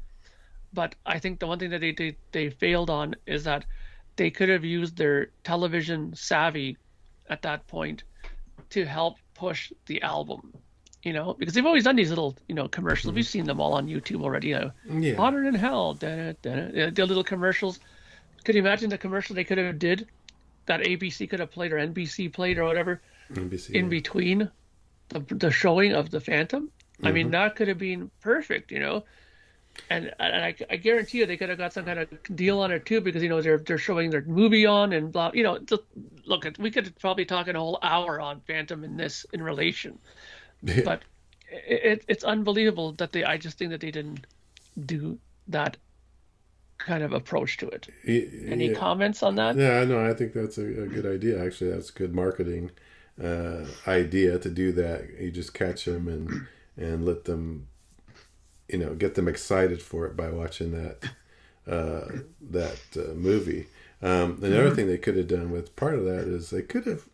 [SPEAKER 2] But I think the one thing that they failed on is that they could have used their television savvy at that point to help push the album, because they've always done these little, commercials.
[SPEAKER 3] Mm-hmm.
[SPEAKER 2] We've seen them all on YouTube already, Hotter Than Hell, the little commercials. Could you imagine the commercial they could have did that ABC could have played or NBC played or whatever in between the showing of the Phantom? Mm-hmm. I mean, that could have been perfect, And I guarantee you they could have got some kind of deal on it too, because they're showing their movie on and blah. Look, we could probably talk a whole hour on Phantom in relation, but it's unbelievable that I just think that they didn't do that kind of approach to it. Any comments on that?
[SPEAKER 3] Yeah, no, I think that's a good idea. Actually, that's a good marketing idea to do that. You just catch them and let them. Get them excited for it by watching that movie. Another thing they could have done with part of that is they could have,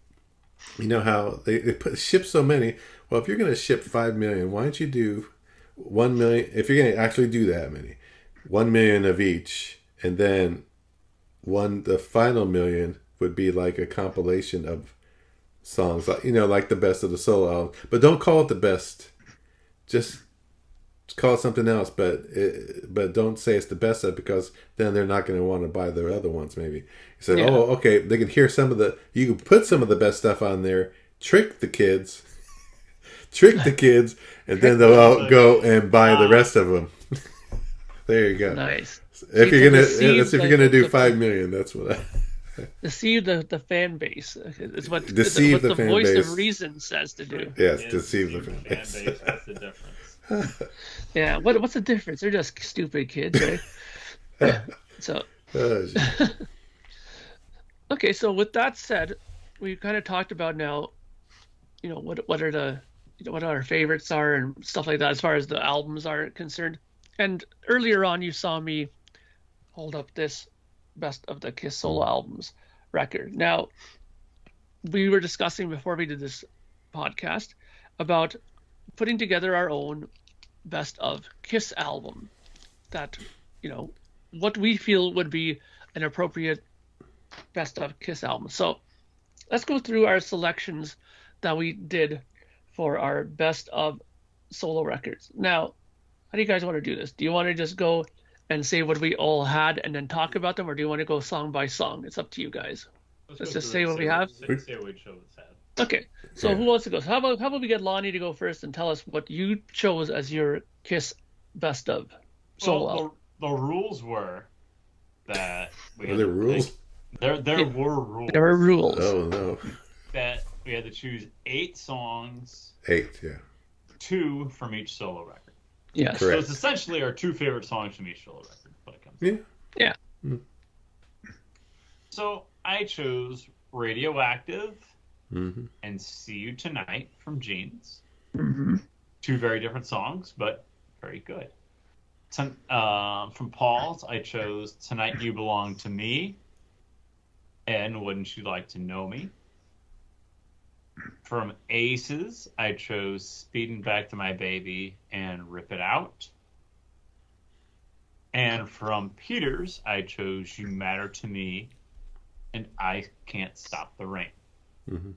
[SPEAKER 3] you know how they ship so many. Well, if you're going to ship 5 million, why don't you do 1 million? If you're going to actually do that many, 1 million of each, and then the final million would be like a compilation of songs, like, you know, like the best of the solo album. But don't call it the best. Just call it something else. But don't say it's the best of, because then they're not going to want to buy the other ones. Maybe you said, oh, okay, they can hear some of the. You can put some of the best stuff on there. Trick the kids, and then they'll go and buy the rest of them. There you go.
[SPEAKER 2] Nice.
[SPEAKER 3] If you're gonna do 5 million, that's what I.
[SPEAKER 2] Deceive the fan base is what the
[SPEAKER 3] fan
[SPEAKER 2] voice
[SPEAKER 3] base.
[SPEAKER 2] of reason says to do.
[SPEAKER 3] Yes, deceive the fan base.
[SPEAKER 4] That's the difference.
[SPEAKER 2] Yeah, what's the difference? They're just stupid kids, right? So okay, so with that said, we kind of talked about now, you know, what our favorites are and stuff like that as far as the albums are concerned. And earlier on, you saw me hold up this best of the Kiss solo albums record. Now, we were discussing before we did this podcast about putting together our own best of Kiss album that, you know, what we feel would be an appropriate best of Kiss album. So let's go through our selections that we did for our best of solo records. Now, how do you guys want to do this? Do you want to just go and say what we all had and then talk about them, or do you want to go song by song? It's up to you guys. Let's just say what we have.
[SPEAKER 4] Say what we chose.
[SPEAKER 2] Okay, so who wants to go? So how about we get Lonnie to go first and tell us what you chose as your Kiss best of solo album?
[SPEAKER 4] The rules were that we had
[SPEAKER 3] Were there rules?
[SPEAKER 4] There were rules.
[SPEAKER 2] There were rules.
[SPEAKER 3] Oh no.
[SPEAKER 4] That we had to choose 8 songs.
[SPEAKER 3] 8, yeah.
[SPEAKER 4] 2 from each solo record.
[SPEAKER 2] Yes.
[SPEAKER 4] So
[SPEAKER 3] Correct.
[SPEAKER 4] it's essentially our 2 favorite songs from each solo record. What it comes to.
[SPEAKER 2] Yeah.
[SPEAKER 4] So I chose Radioactive
[SPEAKER 3] Mm-hmm.
[SPEAKER 4] and See You Tonight from Jeans.
[SPEAKER 2] Mm-hmm.
[SPEAKER 4] 2 very different songs, but very good. From Paul's, I chose Tonight You Belong to Me and Wouldn't You Like to Know Me. From Aces, I chose Speeding Back to My Baby and Rip It Out. And from Peters, I chose You Matter to Me and I Can't Stop the Rain.
[SPEAKER 3] Mm-hmm.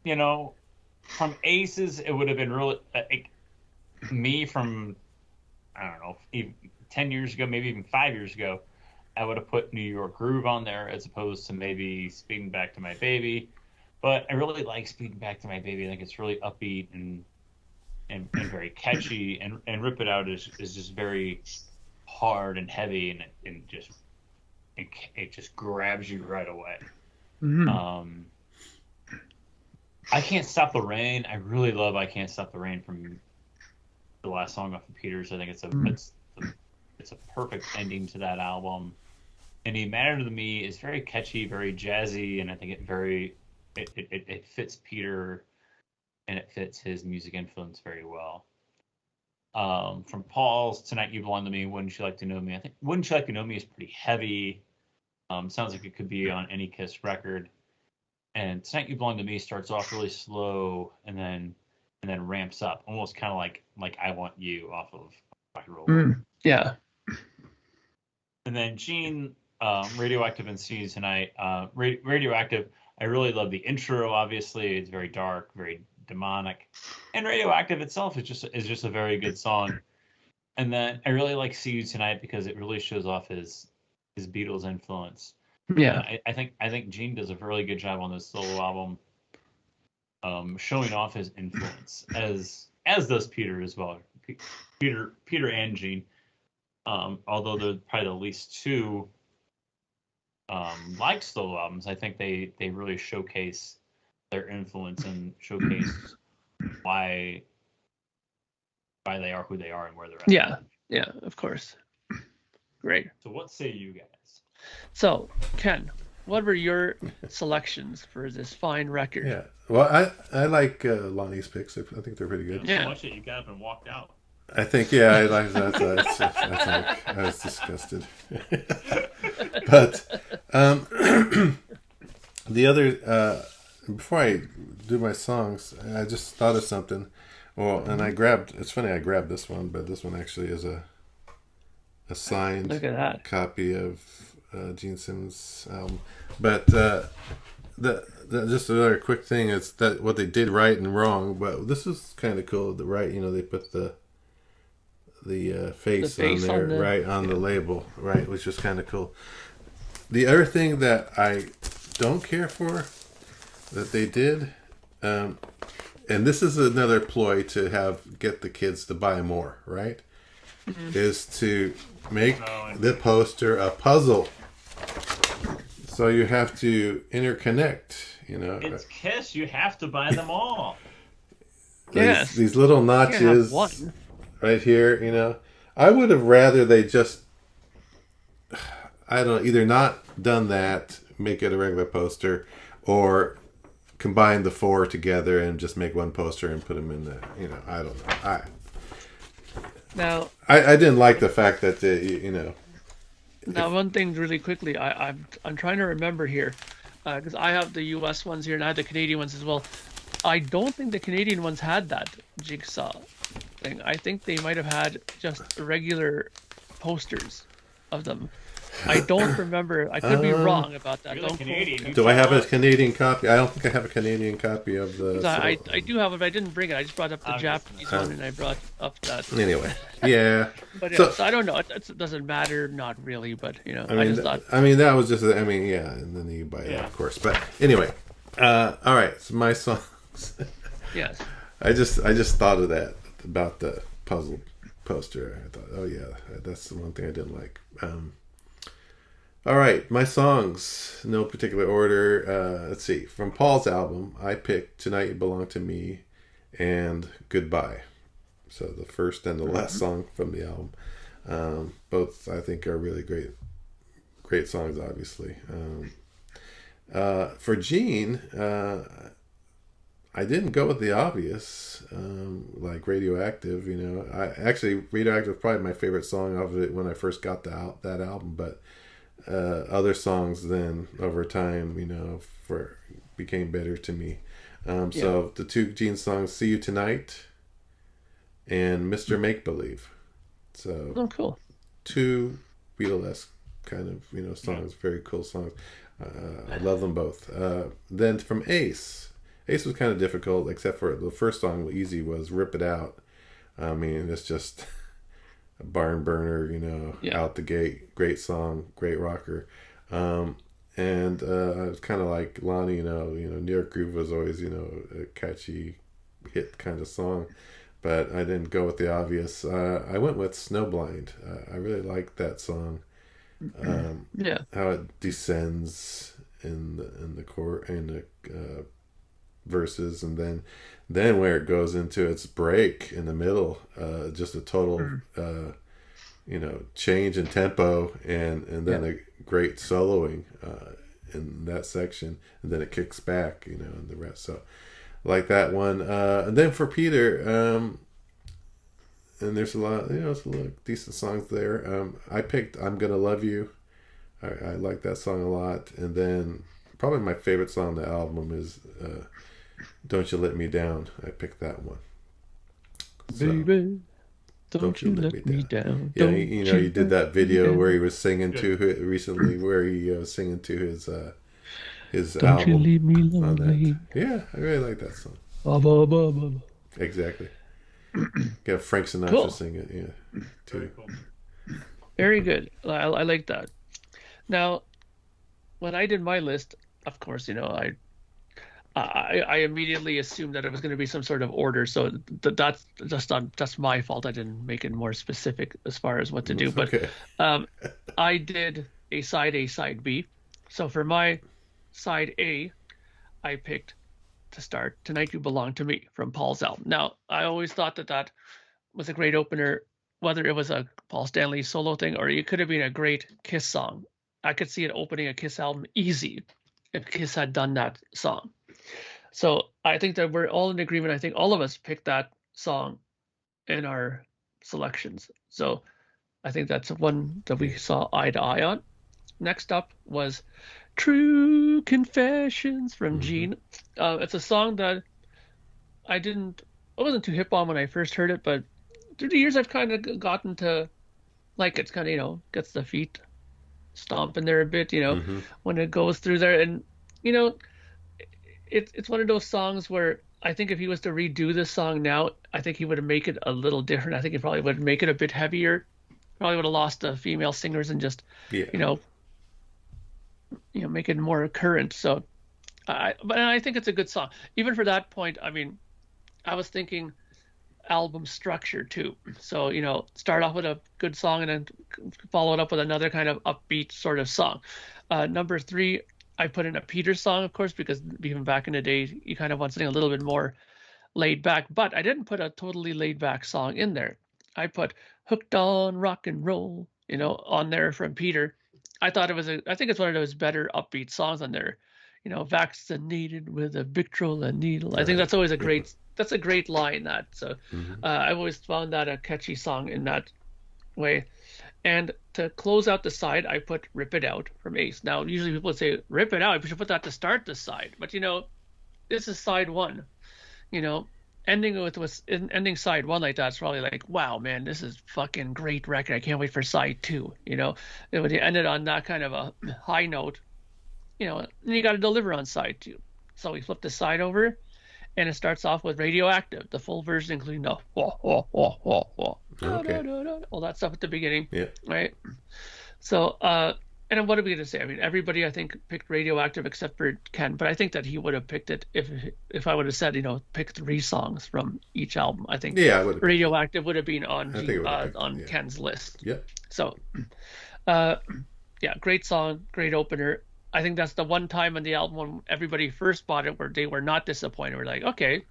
[SPEAKER 4] You know, from Aces, it would have been really me from, I don't know, even 10 years ago, maybe even 5 years ago. I would have put New York Groove on there as opposed to maybe Speeding Back to My Baby. But I really like Speeding Back to My Baby. I think it's really upbeat and very catchy. And Rip It Out is just very hard and heavy, and it just grabs you right away.
[SPEAKER 2] Mm-hmm.
[SPEAKER 4] I Can't Stop the Rain. I really love I Can't Stop the Rain from the last song off of Peters. I think it's a perfect ending to that album. And He Mattered to Me is very catchy, very jazzy, and I think it fits Peter and it fits his music influence very well. From Paul's, Tonight You Belong to Me, Wouldn't You Like to Know Me? I think Wouldn't You Like to Know Me is pretty heavy. Sounds like it could be on any Kiss record. And Tonight You Belong to Me starts off really slow and then ramps up, almost kind of like I Want You off of Rock and Roll.
[SPEAKER 2] Yeah.
[SPEAKER 4] And then Gene, Radioactive and See You Tonight. Radioactive, I really love the intro. Obviously, it's very dark, very demonic, and Radioactive itself is just a very good song. And then I really like See You Tonight because it really shows off his Beatles influence.
[SPEAKER 2] Yeah.
[SPEAKER 4] I think Gene does a really good job on this solo album, showing off his influence as does Peter as well. Peter and Gene, although they're probably the least 2 like solo albums. I think they really showcase their influence and showcase why they are who they are and where they're at.
[SPEAKER 2] Yeah, of course. Great.
[SPEAKER 4] So what say you guys?
[SPEAKER 2] So, Ken, what were your selections for this fine record?
[SPEAKER 3] Yeah. Well, I like Lonnie's picks. I think they're pretty good.
[SPEAKER 2] Yeah.
[SPEAKER 4] So much that you got up and walked out.
[SPEAKER 3] I think, yeah, I like that. I was disgusted. But the other, before I do my songs, I just thought of something. Well, and it's funny, I grabbed this one, but this one actually is a signed
[SPEAKER 2] Look at that.
[SPEAKER 3] copy of Gene Simmons' album. But just another quick thing is that what they did right and wrong, but this is kind of cool. The right, they put the face on there, right on the label, right, which was kind of cool. The other thing that I don't care for that they did, and this is another ploy to get the kids to buy more, right? Is to make the poster a puzzle. So you have to interconnect,
[SPEAKER 4] It's Kiss. You have to buy them all.
[SPEAKER 2] Yes.
[SPEAKER 3] These little notches right here, I would have rather they just, I don't know, either not done that, make it a regular poster, or combine the 4 together and just make one poster and put them in the, I don't know.
[SPEAKER 2] Now,
[SPEAKER 3] I didn't like the fact that
[SPEAKER 2] Now, one thing really quickly, I'm trying to remember here, because I have the U.S. ones here and I have the Canadian ones as well. I don't think the Canadian ones had that jigsaw thing. I think they might have had just regular posters of them. I don't remember. I could be wrong about that.
[SPEAKER 4] You're the Canadian.
[SPEAKER 3] Do I have a Canadian copy? I don't think I have a Canadian copy of the.
[SPEAKER 2] I do have it, but I didn't bring it. I just brought up the Japanese one, and I brought up that.
[SPEAKER 3] Anyway, yeah.
[SPEAKER 2] But yeah, so I don't know. It doesn't matter, not really. But I just thought.
[SPEAKER 3] I mean, that was just. I mean, yeah, and then you buy it, of course. But anyway, all right. So my songs.
[SPEAKER 2] Yes.
[SPEAKER 3] I just thought of that about the puzzle poster. I thought, oh yeah, that's the one thing I didn't like. All right, my songs, no particular order. Let's see. From Paul's album, I picked "Tonight You Belong to Me" and "Goodbye." So the first and the last song from the album. Both I think are really great songs. Obviously, for Gene, I didn't go with the obvious, like "Radioactive." "Radioactive" was probably my favorite song of it when I first got that album, but. Other songs then over time, became better to me. So the two Gene songs, "See You Tonight" and "Mr. Make Believe." So
[SPEAKER 2] cool.
[SPEAKER 3] Two Beatlesque kind of songs, very cool songs. I love them both. Then from Ace was kind of difficult, except for the first song. Easy was "Rip It Out." I mean, it's just. A barn burner, out the gate. Great song, great rocker. And I was kind of like Lonnie, New York Groove was always, a catchy hit kind of song. But I didn't go with the obvious. I went with "Snowblind." I really liked that song. How it descends in the verses, and then where it goes into its break in the middle, just a total change in tempo, and then a great soloing in that section, and then it kicks back, and the rest. So like that one, and then for Peter, and there's a lot, it's a lot of decent songs there. I picked "I'm Gonna Love You." I like that song a lot, and then probably my favorite song on the album is "Don't You Let Me Down." I picked that one.
[SPEAKER 2] Baby, don't you let me down.
[SPEAKER 3] Yeah, you did that video where he was singing to it recently, where he was singing to his
[SPEAKER 2] don't
[SPEAKER 3] album.
[SPEAKER 2] You leave me lonely.
[SPEAKER 3] Yeah, I really like that song. Exactly. Got Frank Sinatra sing it, too.
[SPEAKER 4] Very cool.
[SPEAKER 2] Very good. I like that. Now, when I did my list, of course, I immediately assumed that it was going to be some sort of order. So that's my fault. I didn't make it more specific as far as what to do. But I did a side A, side B. So for my side A, I picked to start "Tonight You Belong to Me" from Paul's album. Now, I always thought that was a great opener, whether it was a Paul Stanley solo thing or it could have been a great Kiss song. I could see it opening a Kiss album easy if Kiss had done that song. So I think that we're all in agreement. I think all of us picked that song in our selections. So I think that's one that we saw eye to eye on. Next up was True Confessions from Gene. It's a song that I wasn't too hip on when I first heard it, but through the years I've kind of gotten to like it. It's kind of, gets the feet stomping there a bit, when it goes through there. And, it's one of those songs where I think if he was to redo this song now, I think he would make it a little different. I think he probably would make it a bit heavier. Probably would have lost the female singers and just, make it more current. So, but I think it's a good song. Even for that point, I mean, I was thinking album structure too. So, start off with a good song and then follow it up with another kind of upbeat sort of song. Number 3, I put in a Peter song, of course, because even back in the day, you kind of want something a little bit more laid back. But I didn't put a totally laid back song in there. I put Hooked on Rock and Roll, on there from Peter. I think it's one of those better upbeat songs on there. Vaccinated with a Victrola needle. I think that's always that's a great line. So I've always found that a catchy song in that way. And to close out the side, I put Rip It Out from Ace. Now, usually people would say, Rip It Out, we should put that to start the side. But, this is side 1. Ending side 1 like that's probably like, wow, man, this is fucking great record. I can't wait for side 2. When you ended on that kind of a high note, and you got to deliver on side 2. So we flip the side over, and it starts off with Radioactive, the full version, including the all that stuff at the beginning.
[SPEAKER 3] Yeah.
[SPEAKER 2] Right. So, and then what are we going to say? I mean, everybody, I think, picked Radioactive except for Ken, but I think that he would have picked it if I would have said, pick 3 songs from each album. I think Radioactive would have been on Ken's list.
[SPEAKER 3] Yeah.
[SPEAKER 2] So, great song, great opener. I think that's the one time in the album when everybody first bought it where they were not disappointed. We're like, okay,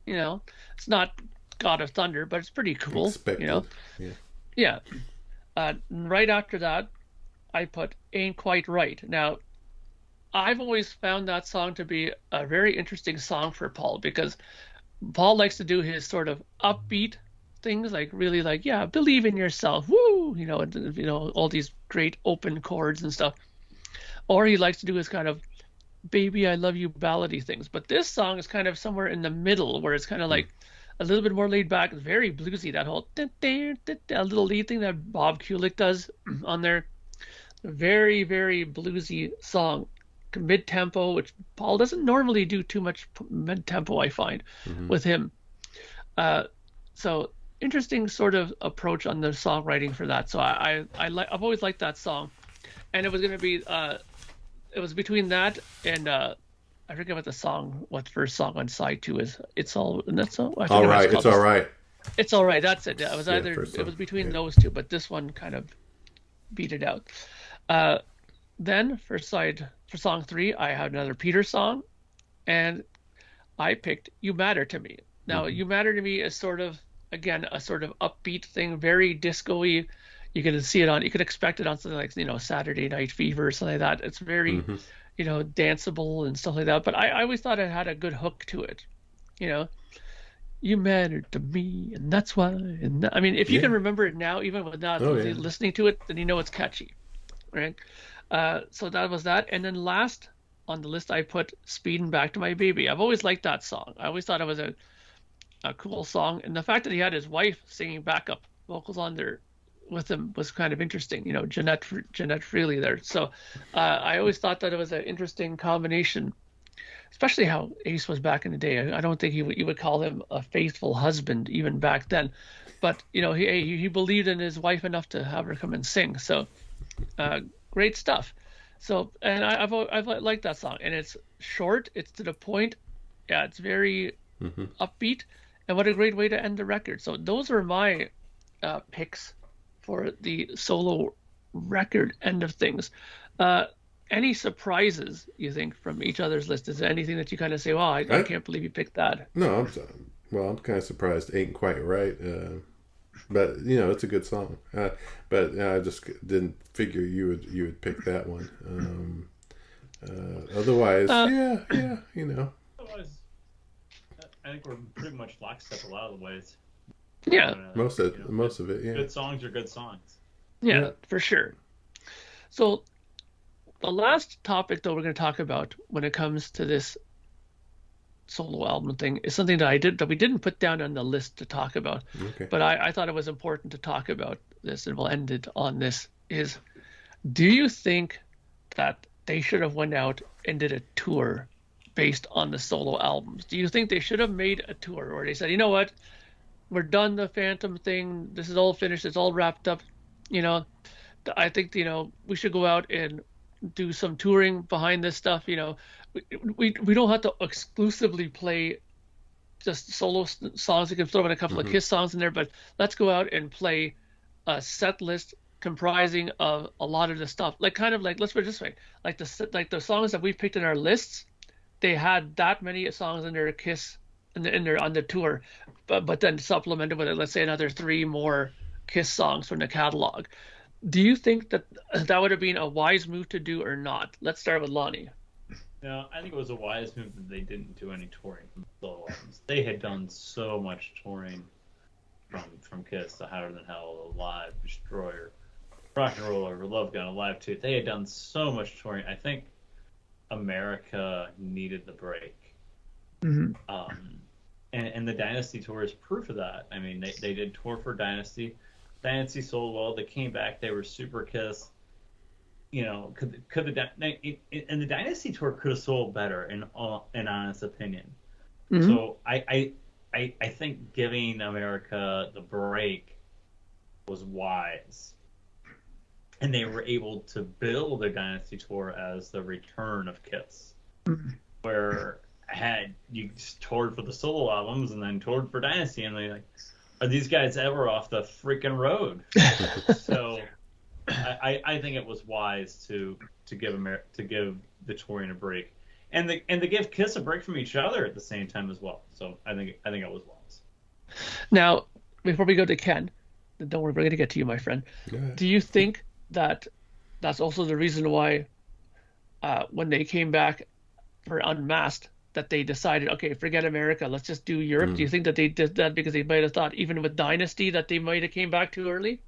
[SPEAKER 2] it's not God of Thunder, but it's pretty cool.
[SPEAKER 3] Expected.
[SPEAKER 2] Yeah. Right after that, I put Ain't Quite Right. Now, I've always found that song to be a very interesting song for Paul, because Paul likes to do his sort of upbeat things, like really like, yeah, believe in yourself, woo, all these great open chords and stuff. Or he likes to do his kind of baby I love you ballady things. But this song is kind of somewhere in the middle, where it's kind of like a little bit more laid back. It's very bluesy, that whole little lead thing that Bob Kulick does on there. Very, very bluesy song, mid-tempo, which Paul doesn't normally do too much mid-tempo, I find, with him. So interesting sort of approach on the songwriting for that. So I've always liked that song, and it was going to be it was between that and I forget what the first song on side 2 is. It's all right. It's all right. It's all right. That's it. Yeah, it was between those two, but this one kind of beat it out. Then for song 3, I had another Peter song, and I picked You Matter to Me. Now, You Matter to Me is sort of, again, a sort of upbeat thing, very disco-y. You can see it you can expect it on something like, Saturday Night Fever or something like that. It's very, danceable and stuff like that. But I always thought it had a good hook to it. You mattered to me, and that's why. And I mean, if you can remember it now, even without listening to it, then it's catchy, right? So that was that. And then last on the list, I put Speeding Back to My Baby. I've always liked that song. I always thought it was a cool song. And the fact that he had his wife singing backup vocals on there with him was kind of interesting, Jeanette Freely there. So I always thought that it was an interesting combination, especially how Ace was back in the day. I don't think you would call him a faithful husband even back then, but he believed in his wife enough to have her come and sing. So great stuff. So, and I've liked that song, and it's short, it's to the point. Yeah, it's very upbeat, and what a great way to end the record. So those are my picks for the solo record end of things. Any surprises, you think, from each other's list? Is there anything that you kind of say, "Well, I can't believe you picked that"?
[SPEAKER 3] No, I'm kind of surprised. Ain't Quite Right, but it's a good song. But I just didn't figure you would pick that one. Otherwise,
[SPEAKER 4] Otherwise, I think we're pretty much lockstep a lot of the ways.
[SPEAKER 2] Yeah,
[SPEAKER 3] Most of it, yeah.
[SPEAKER 4] Good songs are good songs.
[SPEAKER 2] yeah, for sure. So the last topic that we're going to talk about when it comes to this solo album thing is something that we didn't put down on the list to talk about,
[SPEAKER 3] Okay.
[SPEAKER 2] but I thought it was important to talk about this, and we'll end it on this. Is do you think that they should have went out and did a tour based on the solo albums? Do you think they should have made a tour, or they said, you know what, we're done the Phantom thing, this is all finished, it's all wrapped up, you know, I think, you know, we should go out and do some touring behind this stuff. You know, we don't have to exclusively play just solo songs. We can throw in a couple of Kiss songs in there, but let's go out and play a set list comprising of a lot of the stuff. Like kind of like, let's put it this way, like the songs that we picked in our lists, they had that many songs in their Kiss in their on the tour, but then supplemented with, let's say, another 3 more Kiss songs from the catalog. Do you think that that would have been a wise move to do or not? Let's start with Lonnie.
[SPEAKER 4] No, I think it was a wise move that they didn't do any touring from solo albums. They had done so much touring from Kiss to Hotter Than Hell, Alive, Destroyer, Rock and Roller, Love Gun, Alive 2. They had done so much touring. I think America needed the break.
[SPEAKER 2] Mm-hmm.
[SPEAKER 4] And the Dynasty tour is proof of that. I mean, they did tour for Dynasty. Dynasty sold well. They came back. They were super Kiss. You know, and the Dynasty tour could have sold better, in honest opinion.
[SPEAKER 2] Mm-hmm.
[SPEAKER 4] So I think giving America the break was wise, and they were able to build their Dynasty tour as the return of Kiss, where had you toured for the solo albums and then toured for Dynasty, and they like, are these guys ever off the freaking road? So I think it was wise to give the touring a break, and to give Kiss a break from each other at the same time as well. So I think it was wise.
[SPEAKER 2] Now, before we go to Ken, don't worry, we're going to get to you, my friend. Do you think that that's also the reason why when they came back for Unmasked, that they decided, okay, forget America, let's just do Europe? Do you think that they did that because they might have thought, even with Dynasty, that they might have came back too early?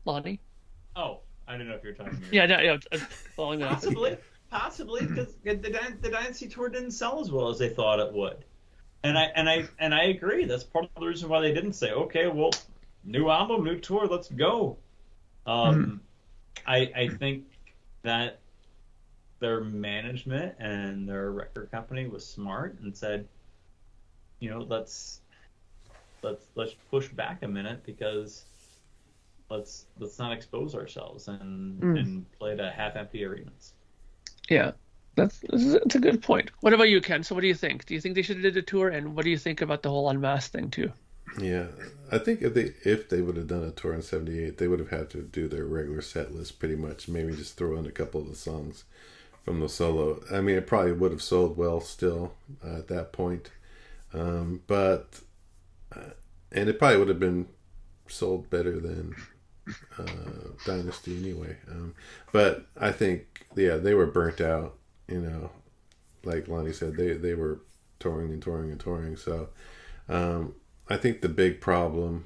[SPEAKER 2] Lonnie?
[SPEAKER 4] Oh, I don't know if you're talking to me.
[SPEAKER 2] Yeah, no, following that.
[SPEAKER 4] Possibly, because the Dynasty tour didn't sell as well as they thought it would, and I agree. That's part of the reason why they didn't say, okay, well, new album, new tour, let's go. I think that their management and their record company was smart and said, you know, let's push back a minute, because let's not expose ourselves and play to half-empty arenas.
[SPEAKER 2] Yeah, that's a good point. What about you, Ken? So what do you think? Do you think they should have did a tour, and what do you think about the whole Unmasked thing too?
[SPEAKER 3] Yeah, I think if they would have done a tour in '78, they would have had to do their regular set list pretty much. Maybe just throw in a couple of the songs from the solo. I mean, it probably would have sold well still at that point, but and it probably would have been sold better than Dynasty anyway. But I think, yeah, they were burnt out. You know, like Lonnie said, they were touring and touring and touring. So I think the big problem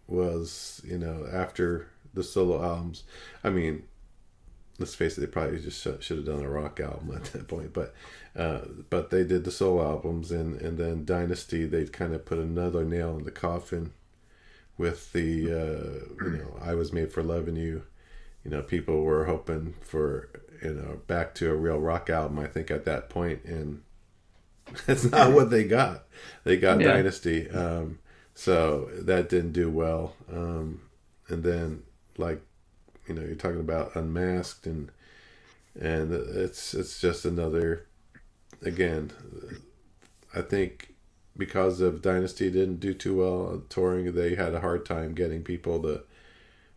[SPEAKER 3] was, you know, after the solo albums, I mean, let's face it, they probably just should have done a rock album at that point. But they did the solo albums, and then Dynasty, they kind of put another nail in the coffin with the, you know, I Was Made for Loving You. You know, people were hoping for, you know, back to a real rock album, I think, at that point, and that's not what they got. They got Dynasty. So that didn't do well. And then, like, you know, you're talking about Unmasked, and it's just another, again, I think because of Dynasty didn't do too well touring, they had a hard time getting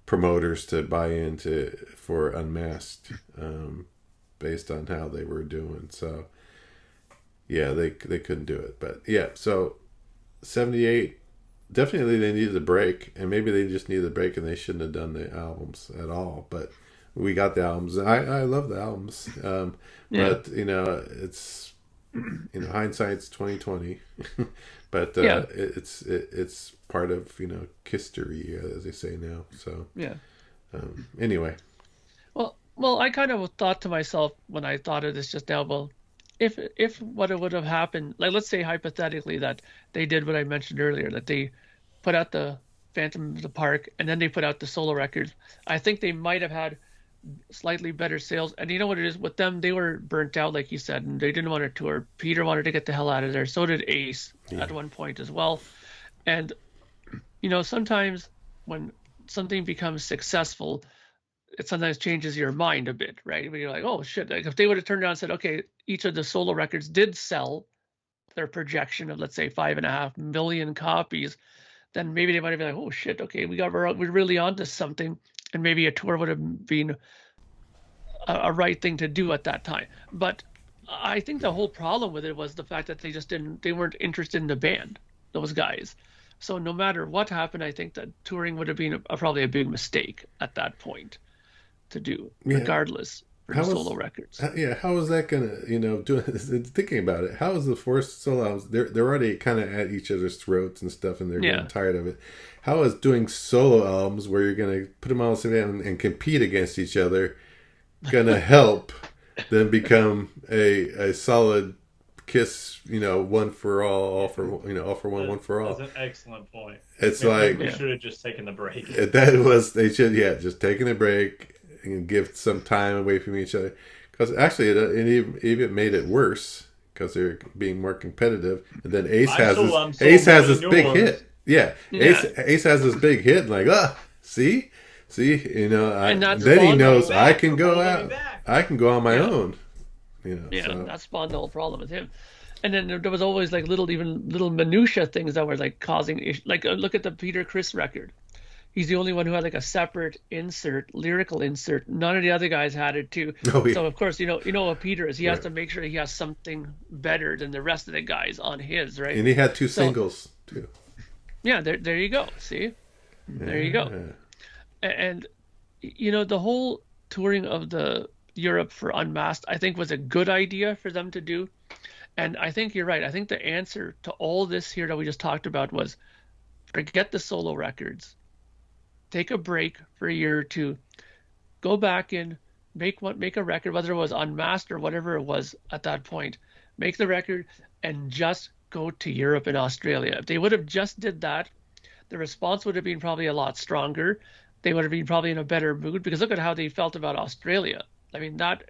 [SPEAKER 3] promoters to buy into for Unmasked, based on how they were doing. So yeah, they couldn't do it. But yeah, so '78, definitely they needed a break, and maybe they just needed a break and they shouldn't have done the albums at all. But we got the albums. I love the albums. But you know, it's hindsight's 2020, but
[SPEAKER 2] Yeah.
[SPEAKER 3] it's part of history, as they say now. So
[SPEAKER 2] Yeah.
[SPEAKER 3] anyway,
[SPEAKER 2] Well, I kind of thought to myself when I thought of this just now, well, if what would have happened, like let's say hypothetically that they did what I mentioned earlier, that they put out the Phantom of the Park and then they put out the solo records, I think they might have had slightly better sales. And you know what it is with them? They were burnt out, like you said, and they didn't want to tour. Peter wanted to get the hell out of there. So did Ace at one point as well. And sometimes when something becomes successful, it sometimes changes your mind a bit, right? When you're like, oh shit, like if they would have turned around and said, okay, each of the solo records did sell their projection of let's say 5.5 million copies, then maybe they might have been like, oh shit, okay, we're really onto something, and maybe a tour would have been a right thing to do at that time. But I think the whole problem with it was the fact that they weren't interested in the band, those guys. So no matter what happened, I think that touring would have been probably a big mistake at that point to do, regardless for the solo records.
[SPEAKER 3] How is that gonna, thinking about it, how is the first solo albums, they're already kind of at each other's throats and stuff, and they're getting tired of it. How is doing solo albums where you're gonna put them all together and compete against each other gonna help them become a solid Kiss, one for all for one, one for all?
[SPEAKER 4] That's an excellent point.
[SPEAKER 3] It's
[SPEAKER 4] we should have just taken the break.
[SPEAKER 3] They should just taking a break and give some time away from each other, because actually it even made it worse because they're being more competitive. And then Ace has this big hit. Ace has this big hit, and like, see, and then he knows I can go out, I can go on my own.
[SPEAKER 2] That spawned the whole problem with him. And then there was always like little minutia things that were like causing issues. Like look at the Peter Criss record. He's the only one who had like a separate lyrical insert. None of the other guys had it too. Oh, yeah. So of course, what Peter is. He has to make sure he has something better than the rest of the guys on his, right?
[SPEAKER 3] And he had two singles too.
[SPEAKER 2] Yeah, there you go. See, there you go. And the whole touring of the Europe for Unmasked, I think, was a good idea for them to do. And I think you're right. I think the answer to all this here that we just talked about was forget the solo records. Take a break for a year or two. Go back and make a record, whether it was Unmasked or whatever it was at that point. Make the record and just go to Europe and Australia. If they would have just did that, the response would have been probably a lot stronger. They would have been probably in a better mood, because look at how they felt about Australia. I mean, that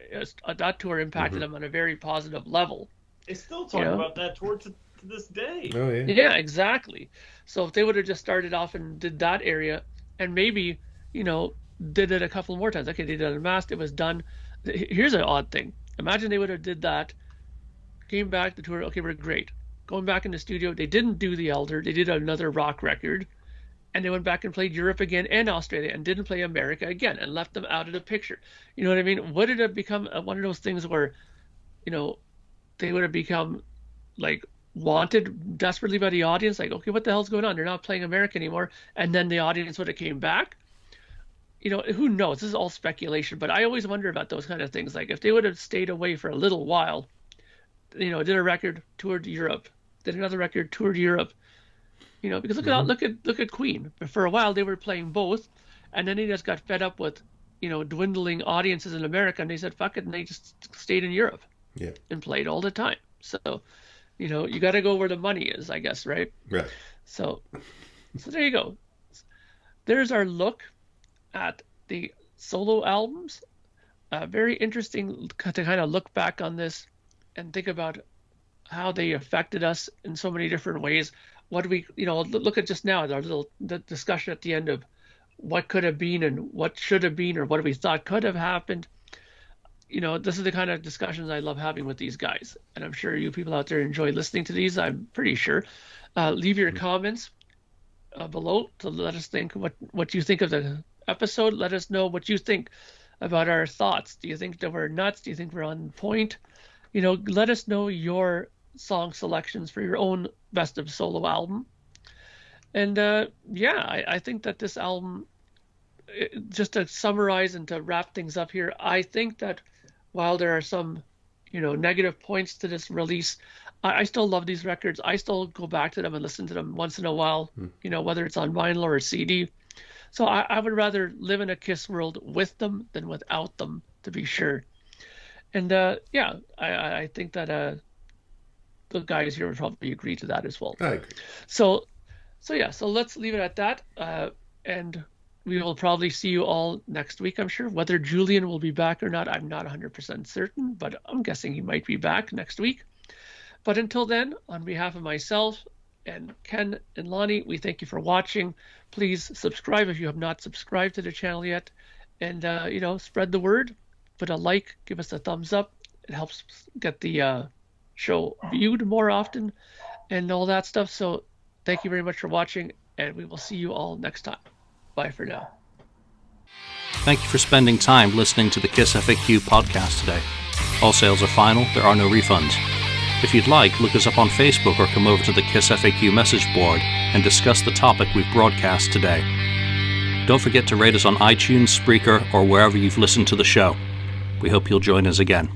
[SPEAKER 2] tour impacted them on a very positive level.
[SPEAKER 4] They still talk about that tour to this day.
[SPEAKER 3] Oh, yeah.
[SPEAKER 2] Yeah, exactly. So if they would have just started off and did that area, and maybe, did it a couple more times. Okay, they did Unmasked, it was done. Here's an odd thing. Imagine they would have did that, came back, the tour, okay, we're great. Going back in the studio, they didn't do The Elder, they did another rock record, and they went back and played Europe again and Australia and didn't play America again and left them out of the picture. You know what I mean? Would it have become one of those things where, they would have become like wanted desperately by the audience, like, okay, what the hell's going on? They're not playing America anymore. And then the audience would have came back. Who knows? This is all speculation, but I always wonder about those kind of things. Like if they would have stayed away for a little while, did a record, toured Europe, did another record, toured Europe, because look at Queen. For a while they were playing both, and then they just got fed up with, dwindling audiences in America, and they said fuck it, and they just stayed in Europe and played all the time. So, you got to go where the money is, I guess, right?
[SPEAKER 3] Right.
[SPEAKER 2] So there you go. There's our look at the solo albums. Very interesting to kind of look back on this and think about how they affected us in so many different ways. What do we, look at just now, the discussion at the end of what could have been and what should have been, or what we thought could have happened. This is the kind of discussions I love having with these guys. And I'm sure you people out there enjoy listening to these. I'm pretty sure. Leave your comments below to let us think what you think of the episode. Let us know what you think about our thoughts. Do you think that we're nuts? Do you think we're on point? Let us know your song selections for your own best of solo album. And I think that this album, just to summarize and to wrap things up here, I think that while there are some negative points to this release. I still love these records. I still go back to them and listen to them once in a while, whether it's on vinyl or a CD. So I would rather live in a Kiss world with them than without them, to be sure. And I think that the guys here would probably agree to that as well.
[SPEAKER 3] I agree.
[SPEAKER 2] So let's leave it at that. And we will probably see you all next week, I'm sure. Whether Julian will be back or not, I'm not 100% certain, but I'm guessing he might be back next week. But until then, on behalf of myself and Ken and Lonnie, we thank you for watching. Please subscribe if you have not subscribed to the channel yet. And, spread the word. Put a like, give us a thumbs up. It helps get the show viewed more often and all that stuff. So thank you very much for watching, and we will see you all next time. Bye for now.
[SPEAKER 1] Thank you for spending time listening to the KissFAQ podcast today. All sales are final, there are no refunds. If you'd like, look us up on Facebook or come over to the KissFAQ message board and discuss the topic we've broadcast today. Don't forget to rate us on iTunes, Spreaker, or wherever you've listened to the show. We hope you'll join us again.